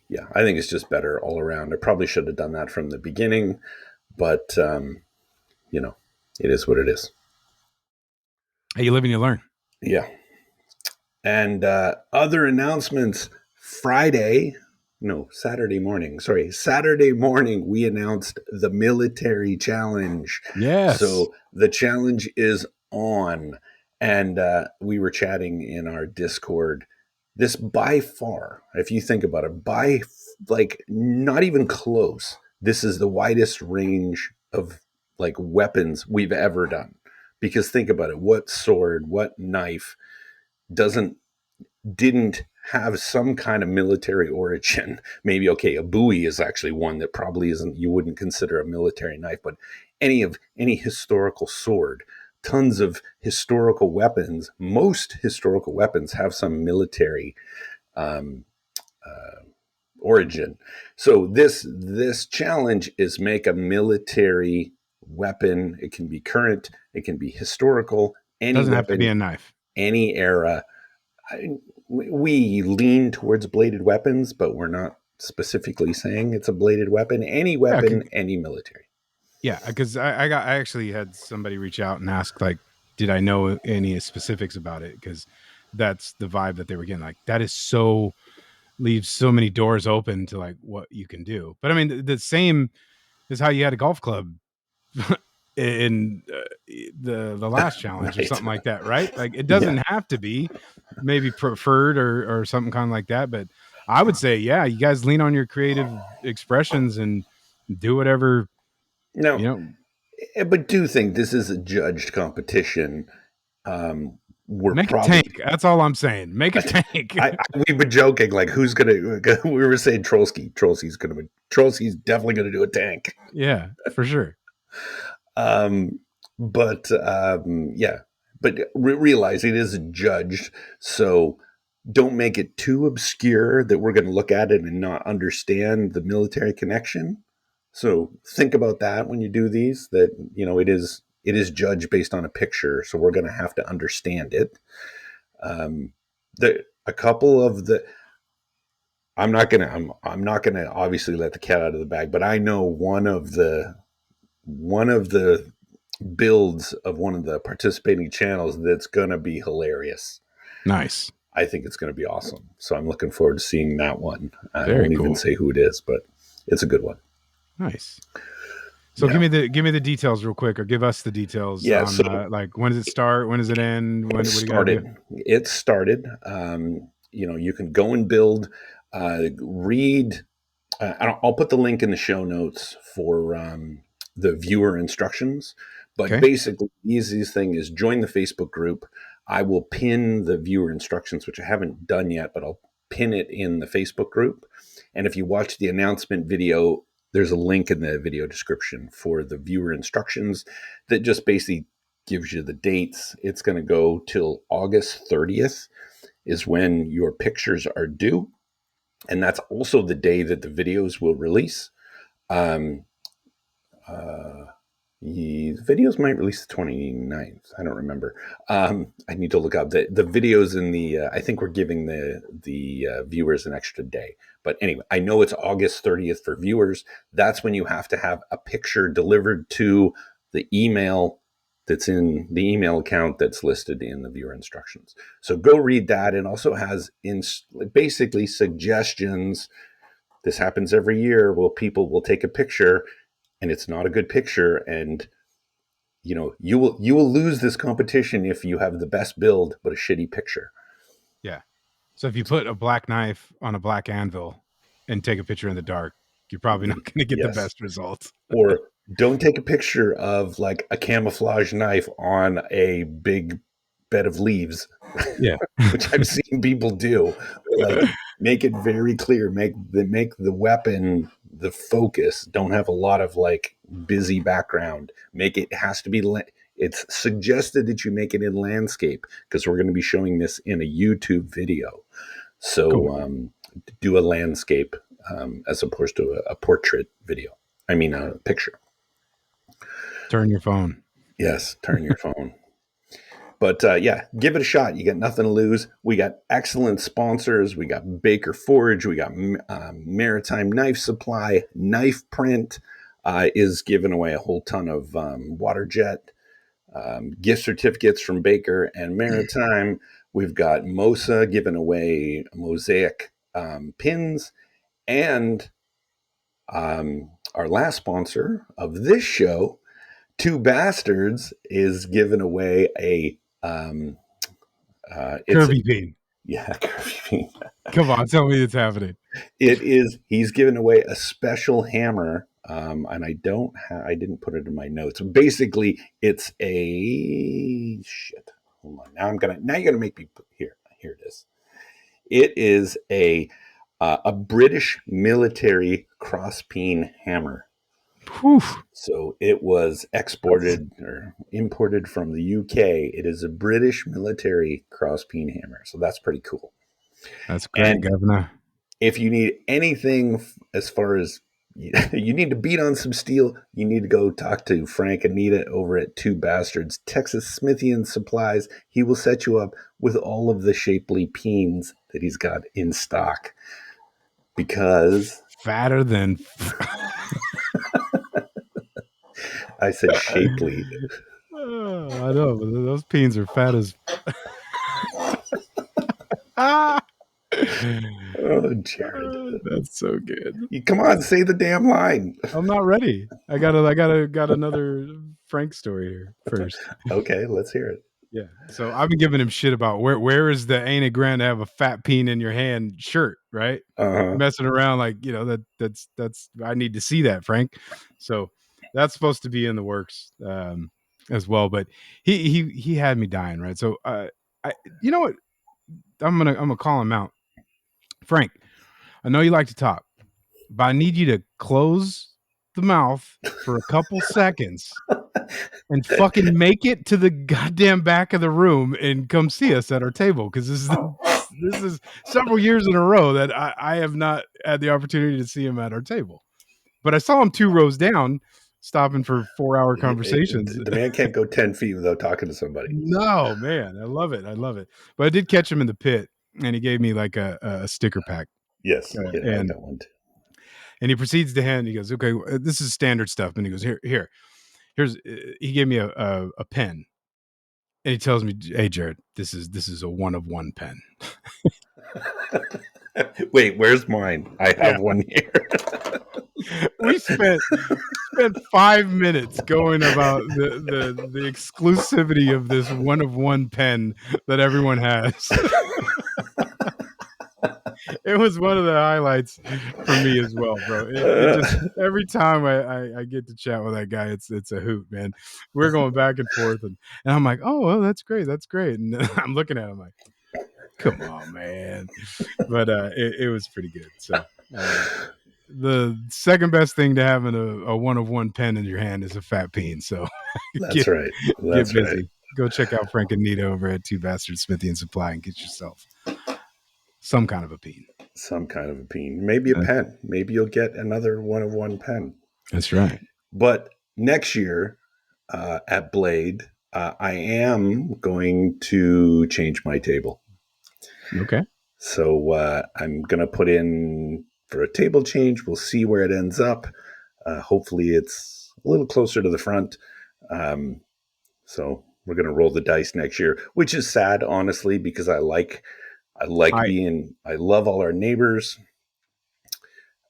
Yeah, I think it's just better all around. I probably should have done that from the beginning, but you know, it is what it is. Hey, you live and you learn. Yeah. And other announcements. Saturday morning. Sorry, Saturday morning, we announced the military challenge. Yes. So the challenge is on. And we were chatting in our Discord. This by far, if you think about it, like not even close, this is the widest range of like weapons we've ever done. Because think about it, what sword, what knife doesn't didn't have some kind of military origin. Maybe okay, a bowie is actually one that probably isn't, you wouldn't consider a military knife, but any historical sword, tons of historical weapons. Most historical weapons have some military um, origin. So this challenge is make a military weapon. It can be current, it can be historical, any Doesn't have to be weapon, a knife. any era. We lean towards bladed weapons, but we're not specifically saying it's a bladed weapon. Any Yeah. weapon, any military. Yeah. Because I actually had somebody reach out and ask, like, did I know any specifics about it? Because that's the vibe that they were getting. Like, that is so, leaves so many doors open to like what you can do. But I mean, the same is how you had a golf club in the last challenge or Right. something like that, right? Like it Yeah. doesn't have to be maybe preferred or something kind of like that, but I would say, yeah, you guys lean on your creative expressions and do whatever, No, you know. but do think this is a judged competition. We're Make a probably tank. That's all I'm saying. Make a tank. we've been joking like who's gonna we were saying Trollsky's definitely gonna do a tank. Yeah, for sure. Um, but yeah, but realize it is judged, so don't make it too obscure that we're going to look at it and not understand the military connection. So think about that when you do these. That it is judged based on a picture, so we're going to have to understand it. A couple of the I'm not gonna obviously let the cat out of the bag, but I know one of the builds of one of the participating channels that's gonna be hilarious. Nice. I think it's gonna be awesome. So I'm looking forward to seeing that one. I Very won't even cool. say who it is, but it's a good one. Nice. So Yeah. give me the details real quick, or give us the details Yeah. on So like when does it start? When does it end? What do you got to do? it started. You can go and build, read. I'll put the link in the show notes for the viewer instructions. But Okay. basically, the easiest thing is join the Facebook group. I will pin the viewer instructions, which I haven't done yet, but I'll pin it in the Facebook group. And if you watch the announcement video, there's a link in the video description for the viewer instructions that just basically gives you the dates. It's going to go till August 30th is when your pictures are due. And that's also the day that the videos will release. Um, uh, the videos might release the 29th. I don't remember. I need to look up the videos in the. I think we're giving the viewers an extra day. But anyway, I know it's August 30th for viewers. That's when you have to have a picture delivered to the email that's in the email account that's listed in the viewer instructions. So go read that. It also has basically suggestions. This happens every year. Well, people will take a picture and it's not a good picture, and you will lose this competition if you have the best build but a shitty picture. Yeah. So if you put a black knife on a black anvil and take a picture in the dark, you're probably not going to get the Yes. best results. Or don't take a picture of like a camouflage knife on a big bed of leaves, Yeah. which I've seen people do. Like, make it very clear, make the weapon the focus. Don't have a lot of like busy background. It has to be it's suggested that you make it in landscape because we're going to be showing this in a YouTube video. Cool. So do a landscape as opposed to a portrait video. I mean, a picture. Turn your phone. Yes, turn your phone. But yeah, give it a shot. You got nothing to lose. We got excellent sponsors. We got Baker Forge. We got Maritime Knife Supply. Knife Print is giving away a whole ton of water jet gift certificates from Baker and Maritime. We've got Mosa giving away mosaic pins. And our last sponsor of this show, Two Bastards, is giving away a it's Kirby Bean. yeah, Come on, tell me it's happening. it is. He's giving away a special hammer, and I didn't put it in my notes. Basically, it's a shit. Hold on. Now you're gonna make me put here. Here it is. It is a British military crosspeen hammer. Whew. So it was exported or imported from the UK. It is a British military crosspeen hammer. So that's pretty cool. That's great, And Governor. if you need anything as far as you need to beat on some steel, you need to go talk to Frank Anita over at Two Bastards, Texas Smithy and Supplies. He will set you up with all of the shapely peens that he's got in stock. Because Fatter than. I said shapely. I know, but those peens are fat as. Ah! Oh, Jerid. That's so good. Come on, say the damn line. I'm not ready. Got another Frank story here first. Okay, let's hear it. Yeah. So I've been giving him shit about where is the ain't it grand to have a fat peen in your hand shirt, right? Uh-huh. Messing around like, that's I need to see that, Frank. So that's supposed to be in the works as well. But he had me dying, right? So I you know what? I'm gonna call him out. Frank, I know you like to talk, but I need you to close the mouth for a couple seconds and fucking make it to the goddamn back of the room and come see us at our table, because this is several years in a row that I have not had the opportunity to see him at our table. But I saw him 2 rows down, stopping for 4-hour conversations. The man can't go 10 feet without talking to somebody. No, man, I love it. But I did catch him in the pit, and he gave me like a sticker pack. Yes. Yeah, I and got one too. he proceeds to hand. He goes, "Okay, this is standard stuff." And he goes, here's." He gave me a pen, and he tells me, "Hey, Jerid, this is a one of one pen." Wait, where's mine? I Yeah, have one here. we spent 5 minutes going about the exclusivity of this one of one pen that everyone has. It was one of the highlights for me as well, bro. It just every time I get to chat with that guy, it's a hoot, man. We're going back and forth, and I'm like, oh well, that's great. And I'm looking at him like, come on, man. But it was pretty good. So the second best thing to having a one of one pen in your hand is a fat peen. So That's get right. get That's right. busy. Go check out Frank and Nita over at Two Basterds, Smithy and Supply, and get yourself some kind of a peen. Some kind of a pen. Maybe a pen. Maybe you'll get another one of one pen. That's right. But next year at Blade, I am going to change my table. Okay. So I'm going to put in for a table change. We'll see where it ends up. Hopefully, it's a little closer to the front. So we're going to roll the dice next year, which is sad, honestly, because I love all our neighbors.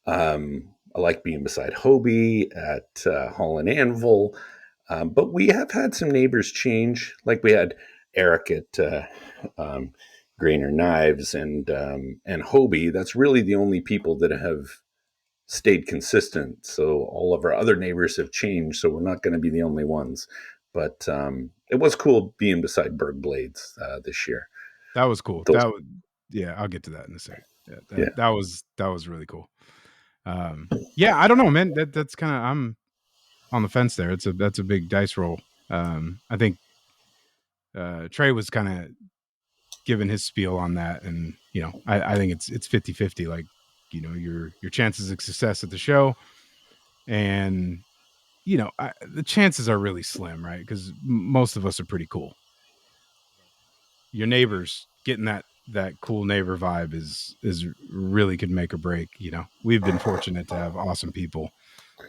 I like being beside Hobie at Hall and Anvil. But we have had some neighbors change. Like we had Eric at Grainer Knives and Hobie. That's really the only people that have stayed consistent. So all of our other neighbors have changed. So we're not going to be the only ones. But it was cool being beside Berg Blades this year. That was cool. Those, Yeah, I'll get to that in a second. yeah. That was really cool. Yeah, I don't know, man. That's kind of I'm on the fence there. That's a big dice roll. I think Trey was kind of giving his spiel on that, and I think it's 50-50. Like, your chances of success at the show, and the chances are really slim, right? Because most of us are pretty cool. Your neighbors getting that cool neighbor vibe is really could make or break. We've been fortunate to have awesome people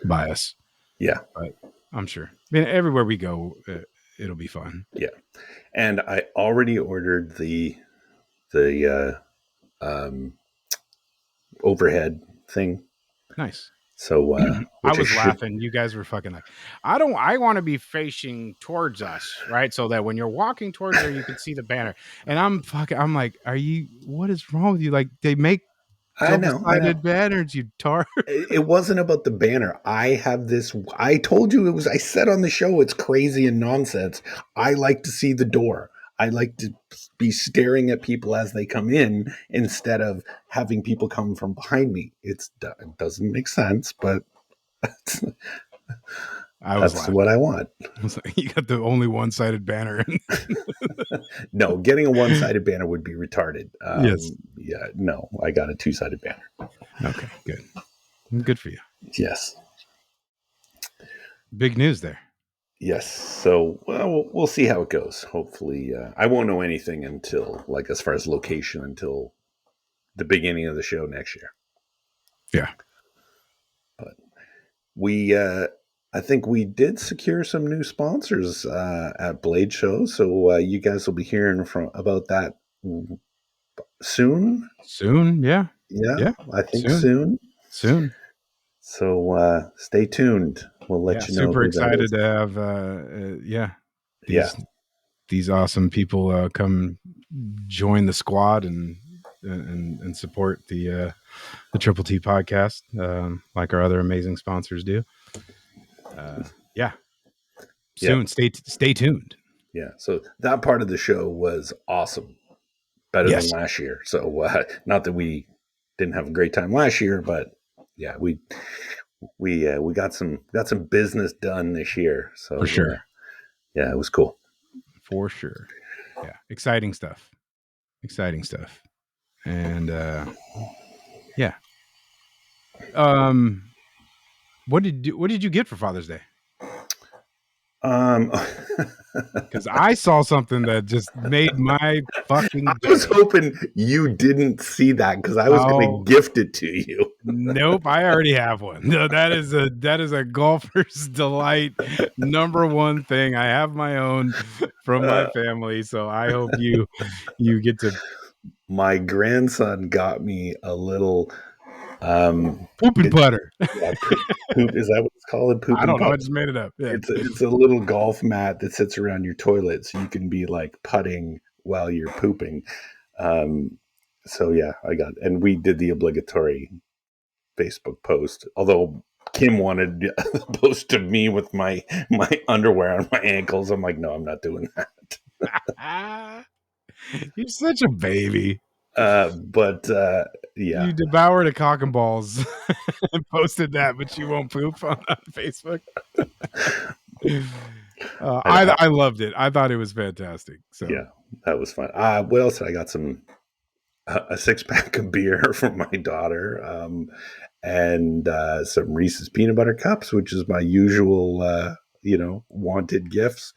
by us. Yeah. But I'm sure. I mean, everywhere we go, it'll be fun. Yeah. And I already ordered the overhead thing. Nice. So I was laughing. You guys were fucking like, I want to be facing towards us, right? So that when you're walking towards there, you can see the banner. And I'm like, what is wrong with you? Like, they make I know. double-sided banners, you tart. It wasn't about the banner. I told you I said on the show, it's crazy and nonsense. I like to see the door. I like to be staring at people as they come in instead of having people come from behind me. It doesn't make sense, but that's what I want. You got the only one-sided banner. No, getting a one-sided banner would be retarded. Yes. Yeah, no, I got a two-sided banner. Okay, good. Good for you. Yes. Big news there. Yes. So, well, we'll see how it goes. Hopefully, I won't know anything until, like, as far as location, until the beginning of the show next year. Yeah. But I think we did secure some new sponsors at Blade Show. So you guys will be hearing about that soon. Soon, yeah. Yeah, I think soon. So stay tuned. We'll let you know. Super excited to have these awesome people come join the squad and support the Triple T podcast like our other amazing sponsors do. Soon. Stay tuned. Yeah, so that part of the show was awesome. Better than last year. So not that we didn't have a great time last year, but yeah, we got some business done this year. So for sure. Yeah, it was cool. For sure. Yeah, exciting stuff. And yeah. What did you get for Father's Day? Because I saw something that just made my I fucking was day. hoping you didn't see that because I was going to Oh, gift it to you. nope, I already have one. No, that is a golfer's delight. Number one thing. I have my own from my family, so I hope you get to My grandson got me a little poop and it, putter. yeah, poop, is that what it's called? Poop I and don't know. putt. I just made it up. Yeah. It's a little golf mat that sits around your toilet so you can be like putting while you're pooping. So yeah, and we did the obligatory Facebook post. Although Kim wanted a post of me with my underwear on my ankles. I'm like, no, I'm not doing that. You're such a baby. But yeah, You devoured a cock and balls and posted that, but you won't poop on Facebook. I loved it. I thought it was fantastic. So yeah, that was fun. What else? I got a 6-pack of beer from my daughter, and some Reese's peanut butter cups, which is my usual, wanted gifts.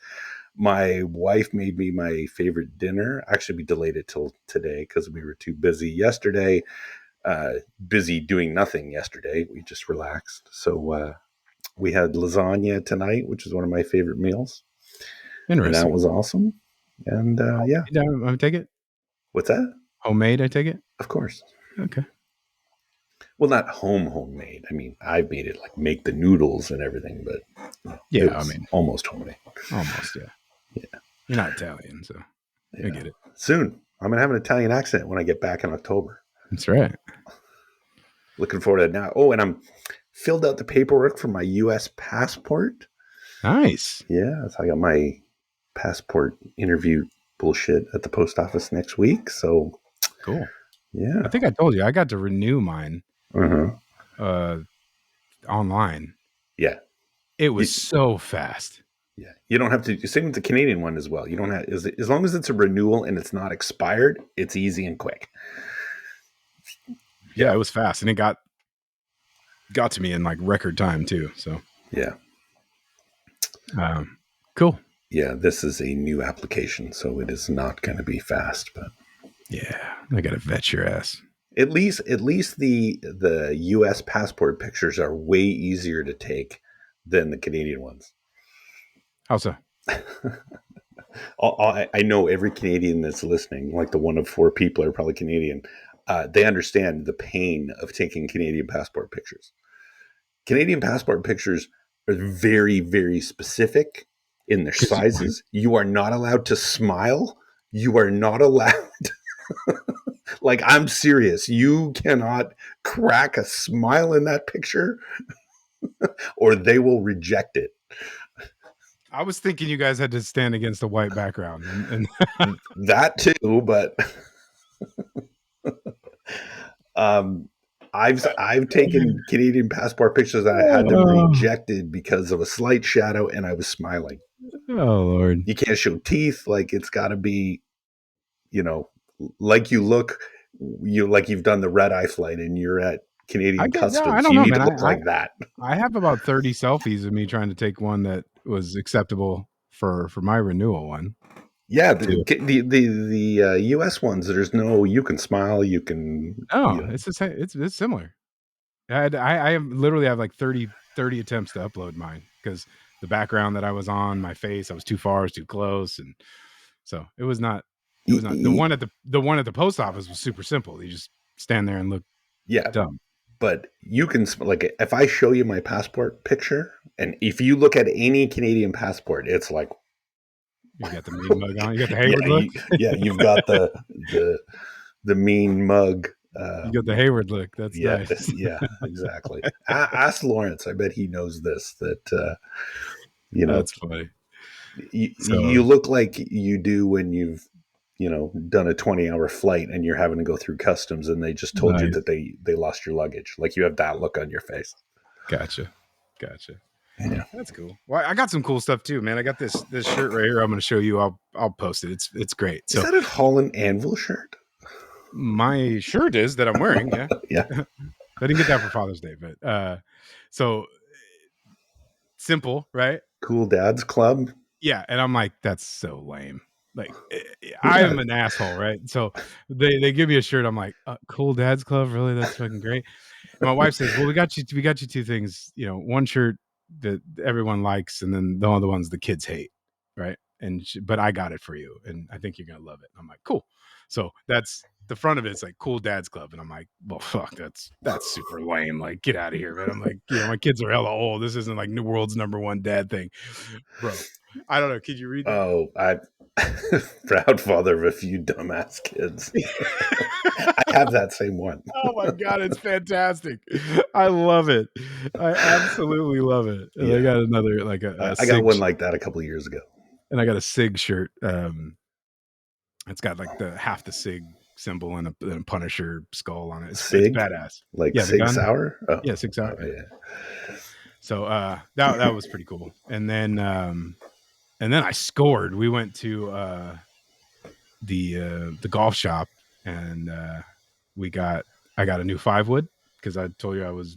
My wife made me my favorite dinner. Actually, we delayed it till today because we were too busy yesterday. Busy doing nothing yesterday. We just relaxed. So we had lasagna tonight, which is one of my favorite meals, and that interesting. was awesome. And yeah, I take it what's that? homemade. I take it. Of course. Okay. Well, not homemade. I mean, I've made it like make the noodles and everything, but it Yeah, I was mean, almost homemade. almost. Yeah. Yeah, You're not Italian, so I yeah. get it. Soon, I'm gonna have an Italian accent when I get back in October. That's right. Looking forward to it now. Oh, and I'm filled out the paperwork for my U.S. passport. Nice. Yeah, so I got my passport interview bullshit at the post office next week. So Cool. yeah, I think I told you I got to renew mine uh-huh. online. Yeah, It was you, so fast. yeah. You don't have to. Same with the Canadian one as well. You don't have as long as it's a renewal and it's not expired. It's easy and quick. Yeah, it was fast, and it got to me in like record time too. So Yeah. cool. Yeah, this is a new application, so it is not going to be fast, but Yeah, I gotta vet your ass. at least the US passport pictures are way easier to take than the Canadian ones. How so? I know every Canadian that's listening, like the one of 4 people are probably Canadian. They understand the pain of taking Canadian passport pictures. Canadian passport pictures are very, very specific in their sizes. You are not allowed to smile. You are not allowed. Like, I'm serious. You cannot crack a smile in that picture or they will reject it. I was thinking you guys had to stand against a white background, and That too, but um, I've taken Canadian passport pictures that I had them rejected because of a slight shadow and I was smiling. oh Lord, You can't show teeth. Like, it's got to be, you know, like you look, like you've done the red eye flight and you're at I Canadian get no. I Customs. don't You know, need man. to look like that. I have about 30 selfies of me trying to take one that was acceptable for my renewal one. Yeah, Too. the U.S. ones. There's no. You can smile. You can. Oh, it's the same. It's similar. I literally have like 30 attempts to upload mine because the background that I was on, my face, I was too far, I was too close, and so it was not. It was not the one at the post office was super simple. You just stand there and look Yeah, dumb. but you can, like, if I show you my passport picture, and if you look at any Canadian passport, it's like, You got the mean mug on. You got the yeah, Hayward look. you've got the mean mug. You got the Hayward look. That's Yeah, nice. yeah, exactly. Ask Lawrence. I bet he knows this. That you know, That's funny. you So look like you do when you've done a 20-hour flight and you're having to go through customs and they just told you nice. that they lost your luggage. Like, you have that look on your face. Gotcha. Yeah. That's cool. Well, I got some cool stuff too, man. I got this shirt right here. I'm going to show you. I'll post it. It's great. Is So that a Holland Anvil shirt? my shirt is that I'm wearing. Yeah. Yeah. I didn't get that for Father's Day, but so simple, right? Cool Dads Club. Yeah, and I'm like, that's so lame. Like, I Yeah. am an asshole, right? So they give me a shirt. I'm like, Cool Dads Club, really? That's fucking great. My wife says, well, we got you two things, one shirt that everyone likes, and then the other ones the kids hate, right? But I got it for you, and I think you're gonna love it. And I'm like, cool. So that's the front of it's like Cool Dads Club, and I'm like, well, fuck, that's super lame. Like, get out of here, man. I'm like, my kids are hella old. This isn't like New World's #1 dad thing, bro. I don't know. Could you read that? Oh, I'm proud father of a few dumbass kids. I have that same one. Oh my god, it's fantastic! I love it. I absolutely love it. And I Yeah. got another like a I got Sig, one like that a couple of years ago. and I got a Sig shirt. It's got like the half the Sig symbol and a Punisher skull on it. It's Sig? badass. Like Yeah, the Sig gun. Sauer? Oh, Yeah, 6 hour. oh Yeah. yeah. So that was pretty cool. And then I scored. We went to the golf shop, and I got a new 5-wood because I told you I was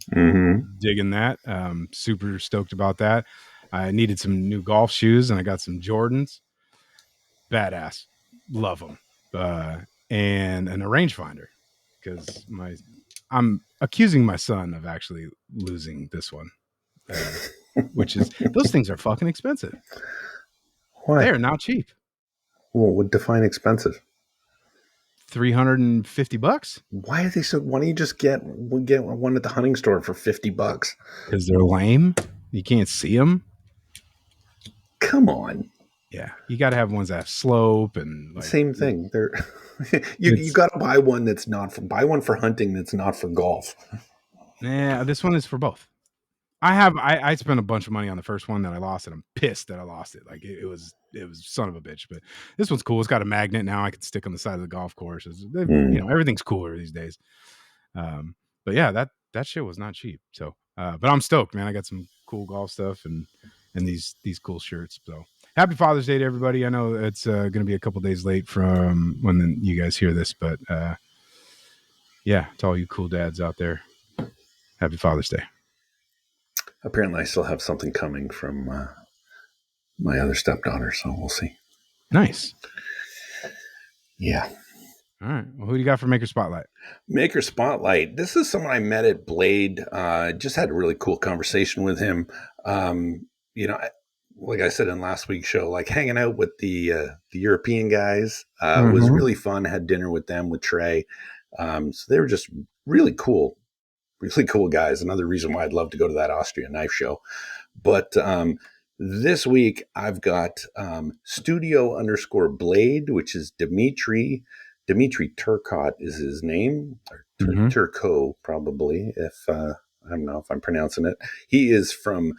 digging that. Super stoked about that. I needed some new golf shoes, and I got some Jordans. Badass, love them. And a rangefinder because I'm accusing my son of actually losing this one, which is those things are fucking expensive. Why? They are not cheap. Well, what would define expensive? $350 Why are they so? Why don't you just get one at the hunting store for $50? because they're lame. You can't see them. Come on. Yeah, you got to have ones that have slope and like Same thing. They're you got to buy one that's not buy one for hunting that's not for golf. Nah, this one is for both. I spent a bunch of money on the first one that I lost, and I'm pissed that I lost it. Like it was son of a bitch. But this one's cool. It's got a magnet now. I can stick on the side of the golf course. Everything's cooler these days. But yeah, that shit was not cheap. So, but I'm stoked, man. I got some cool golf stuff and these cool shirts. So happy Father's Day to everybody. I know it's going to be a couple days late from when you guys hear this, but yeah, to all you cool dads out there, happy Father's Day. Apparently, I still have something coming from my other stepdaughter, so we'll see. Nice. Yeah. All right. Well, who do you got for Maker Spotlight? Maker Spotlight. This is someone I met at Blade. Just had a really cool conversation with him. Like I said in last week's show, like hanging out with the European guys was really fun. Had dinner with them with Trey. So they were just really cool guys. Another reason why I'd love to go to that Austrian knife show. But this week I've got Studio_Blade, which is Dimitri Turcot is his name, or Turco probably. If I don't know if I'm pronouncing it. He is from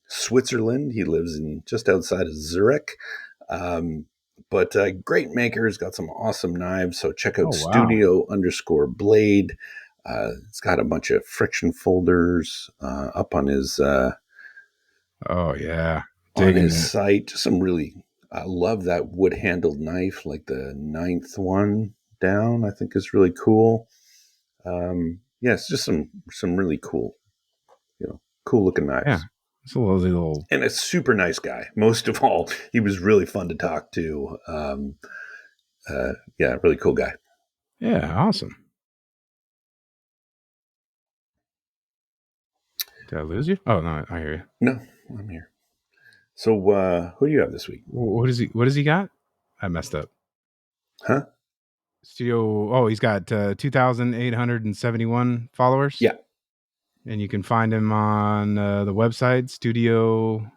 Switzerland. He lives in just outside of Zurich. But great maker. He's got some awesome knives. So check out Studio_Blade. It's got a bunch of friction folders up on his oh yeah, on his site. Some really, I love that wood handled knife, like the 9th one down. I think is really cool. It's just some really cool, cool looking knives. Yeah, it's a little, and a super nice guy. Most of all, he was really fun to talk to. Really cool guy. Yeah, awesome. Did I lose you? Oh no, I hear you. No, I'm here. So who do you have this week? What does he got? I messed up. Huh? Studio. Oh, he's got 2,871 followers. Yeah. And you can find him on the website Studio_Blade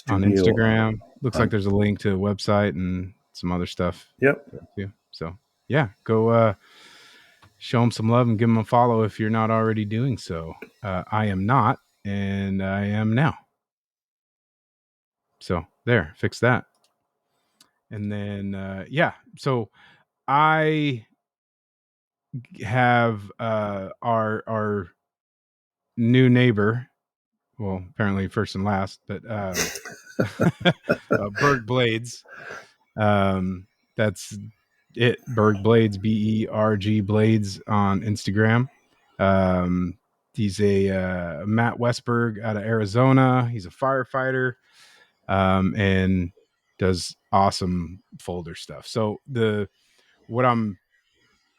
on Instagram. Looks like there's a link to a website and some other stuff. Yep. Too. So yeah, go show him some love and give him a follow if you're not already doing so. I am not, and I am now. So there, fix that. And then so I have our new neighbor. Well, apparently first and last, but Berg Blades. That's it. Berg Blades, BERG Blades on Instagram. He's a Matt Westberg out of Arizona. He's a firefighter, and does awesome folder stuff. So what I'm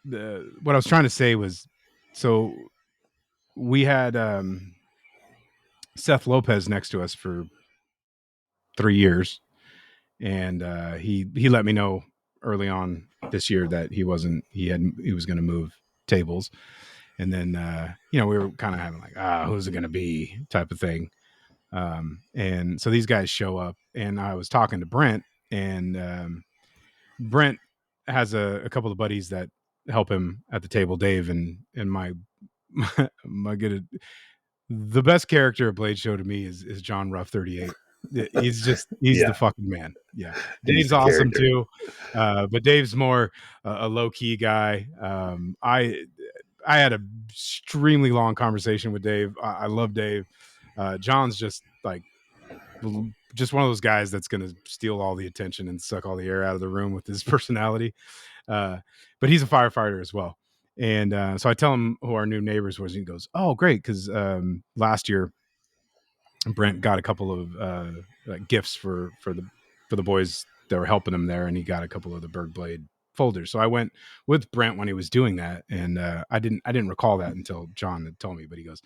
what I was trying to say was, so we had Seth Lopez next to us for 3 years, and he let me know early on this year that he was going to move tables. And then we were kind of having like, who's it going to be type of thing. And so these guys show up, and I was talking to Brent, and Brent has a couple of buddies that help him at the table, Dave and my good. The best character at Blade Show to me is John Ruff 38. He's the Yeah, fucking man. Yeah, he's Dave's the awesome character. too, but Dave's more a low key guy. I had an extremely long conversation with Dave. I love Dave. John's just like just one of those guys that's going to steal all the attention and suck all the air out of the room with his personality. But he's a firefighter as well. And so I tell him who our new neighbors was, and he goes, "Oh, great!" Because last year Brent got a couple of like gifts for the boys that were helping him there, and he got a couple of the Berg Blade folders. So I went with Brent when he was doing that, and I didn't recall that until John had told me. But he goes,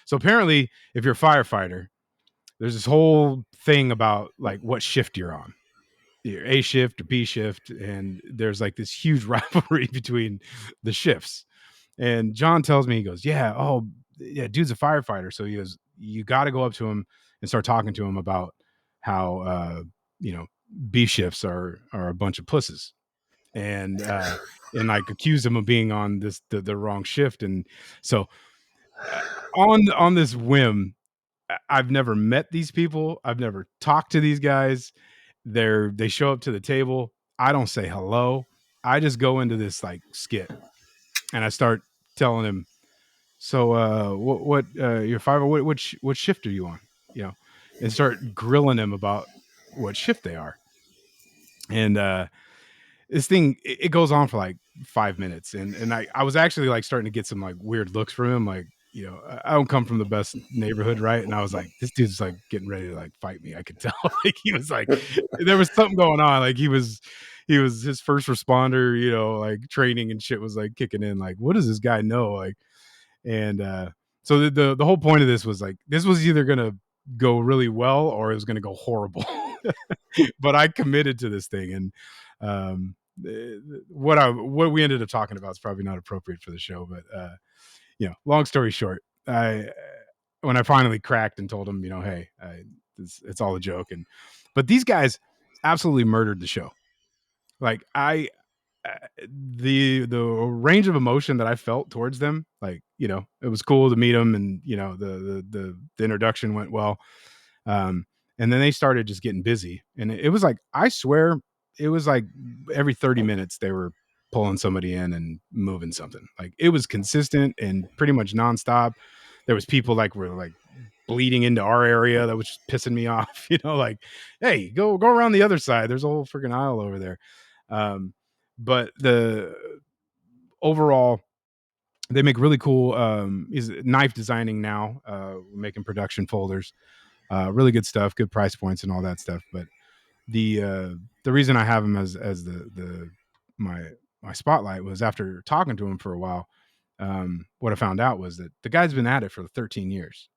"So apparently, if you're a firefighter, there's this whole thing about like what shift you're on." Your A shift or B shift, and there's like this huge rivalry between the shifts. And John tells me, he goes, "Yeah, oh yeah, dude's a firefighter." So he goes, "You got to go up to him and start talking to him about how B shifts are a bunch of pusses, and like accuse him of being on the wrong shift." And so on this whim, I've never met these people. I've never talked to these guys. They show up to the table. I don't say hello. I just go into this like skit, and I start telling him, "So what your five, what shift are you on?" And start grilling him about what shift they are. And this thing, it goes on for like 5 minutes, and I was actually like starting to get some like weird looks from him, like, I don't come from the best neighborhood, right? And I was like, this dude's like getting ready to like fight me. I could tell. Like he was like, there was something going on. Like he was his first responder, like training and shit was like kicking in. Like, what does this guy know? Like, and so the whole point of this was like, this was either gonna go really well or it was gonna go horrible. But I committed to this thing, and what we ended up talking about is probably not appropriate for the show, but long story short, when I finally cracked and told him, hey, it's all a joke, but these guys absolutely murdered the show. Like the range of emotion that I felt towards them, like, it was cool to meet them, and the introduction went well. And then they started just getting busy, and it was like, I swear, it was like every 30 minutes they were pulling somebody in and moving something. Like it was consistent and pretty much nonstop. There was people like were like bleeding into our area that was just pissing me off. Like, hey, go around the other side. There's a whole freaking aisle over there. But the overall, they make really cool is knife designing now, making production folders, really good stuff, good price points and all that stuff. But the reason I have him as the my spotlight was after talking to him for a while. What I found out was that the guy's been at it for 13 years.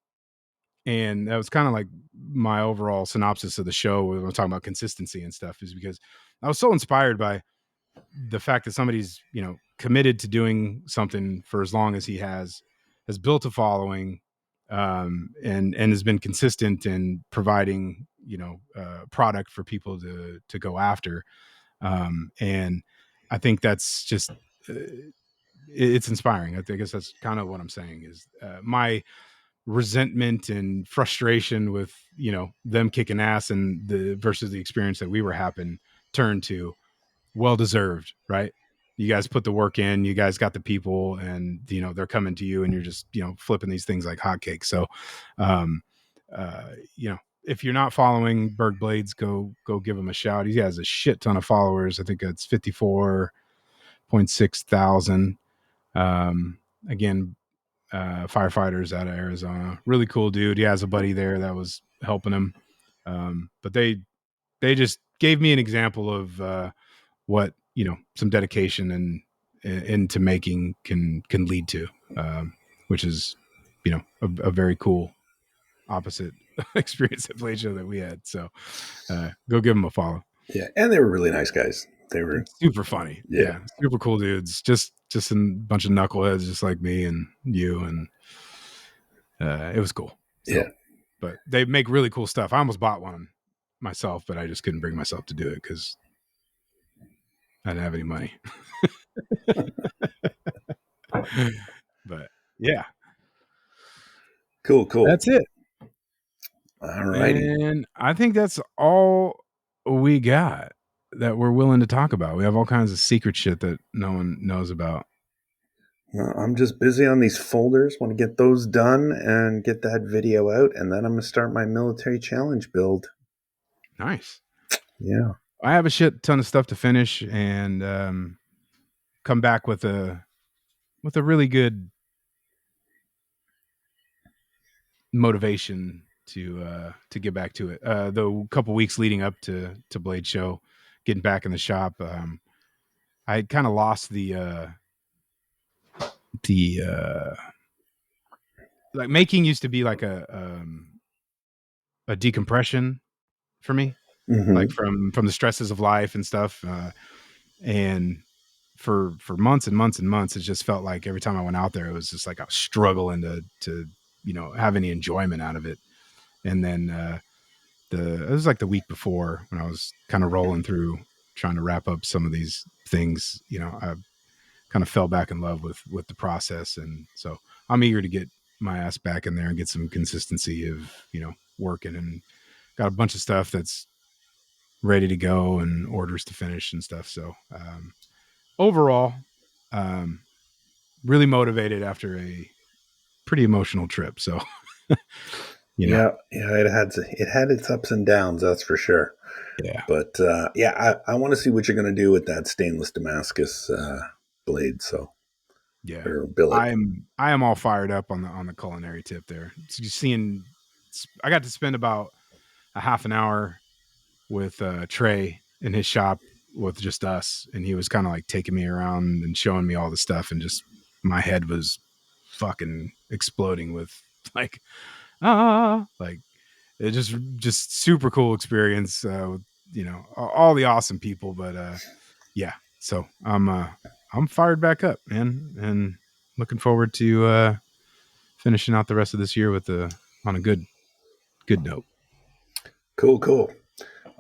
And that was kind of like my overall synopsis of the show when we're talking about consistency and stuff, is because I was so inspired by the fact that somebody's, committed to doing something for as long as he has built a following, and has been consistent in providing, product for people to go after. And I think that's just, it's inspiring. I guess that's kind of what I'm saying is, my resentment and frustration with, them kicking ass and versus the experience that we were having turned to well deserved, right? You guys put the work in, you guys got the people, and they're coming to you, and you're just flipping these things like hotcakes. So um if you're not following Berg Blades, go give him a shout. He has a shit ton of followers. I think it's 54.6 thousand. Again, firefighters out of Arizona. Really cool dude. He has a buddy there that was helping him. But they just gave me an example of what, you know, some dedication and into making can lead to, which is, you know, a very cool opposite experience at Blade Show that we had. So go give them a follow. Yeah, and they were really nice guys. They were super funny. Yeah, super cool dudes. Just a bunch of knuckleheads, just like me and you, and it was cool. So, yeah, but they make really cool stuff. I almost bought one myself, but I just couldn't bring myself to do it because I didn't have any money. But yeah, cool. That's it. All righty. And I think that's all we got that we're willing to talk about. We have all kinds of secret shit that no one knows about. Well, I'm just busy on these folders. Want to get those done and get that video out, and then I'm going to start my military challenge build. Nice. Yeah. I have a shit ton of stuff to finish and come back with a really good motivation to get back to it. The couple weeks leading up to Blade Show, getting back in the shop, I kind of lost the like making used to be like a decompression for me, like from the stresses of life and stuff. And for months and months and months, it just felt like every time I went out there, it was just like I was struggling to you know, have any enjoyment out of it. And then it was like the week before when I was kind of rolling through trying to wrap up some of these things, you know, I kind of fell back in love with the process. And so I'm eager to get my ass back in there and get some consistency of, you know, working, and got a bunch of stuff that's ready to go and orders to finish and stuff. So overall, really motivated after a pretty emotional trip. So, you know. Yeah, it had its ups and downs, that's for sure. Yeah. But I want to see what you're going to do with that stainless Damascus blade. So yeah, or billet. I am all fired up on the culinary tip there. So I got to spend about a half an hour with Trey in his shop with just us, and he was kind of like taking me around and showing me all the stuff, and just my head was fucking exploding with like like it just super cool experience with, you know, all the awesome people. But yeah, so I'm fired back up, man, and looking forward to finishing out the rest of this year on a good note. Cool.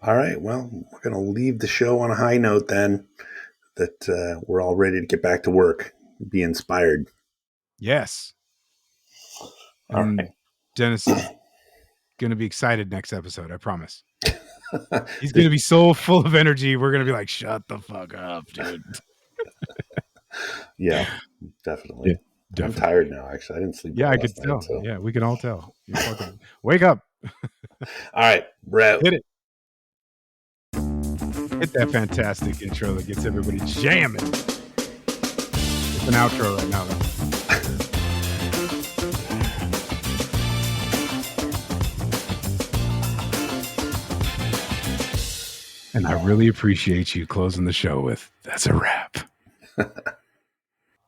All right, well, we're going to leave the show on a high note then, that we're all ready to get back to work, be inspired. Yes. And right. Denis is going to be excited next episode, I promise. He's going to be so full of energy. We're going to be like, shut the fuck up, dude. Yeah, definitely. Yeah, definitely. I'm tired now, actually. I didn't sleep. Yeah, I could tell. So. Yeah, we can all tell. You're fucking wake up. All right, Brett. Hit it. Hit that fantastic intro that gets everybody jamming. It's an outro right now, though. And I really appreciate you closing the show with, that's a wrap.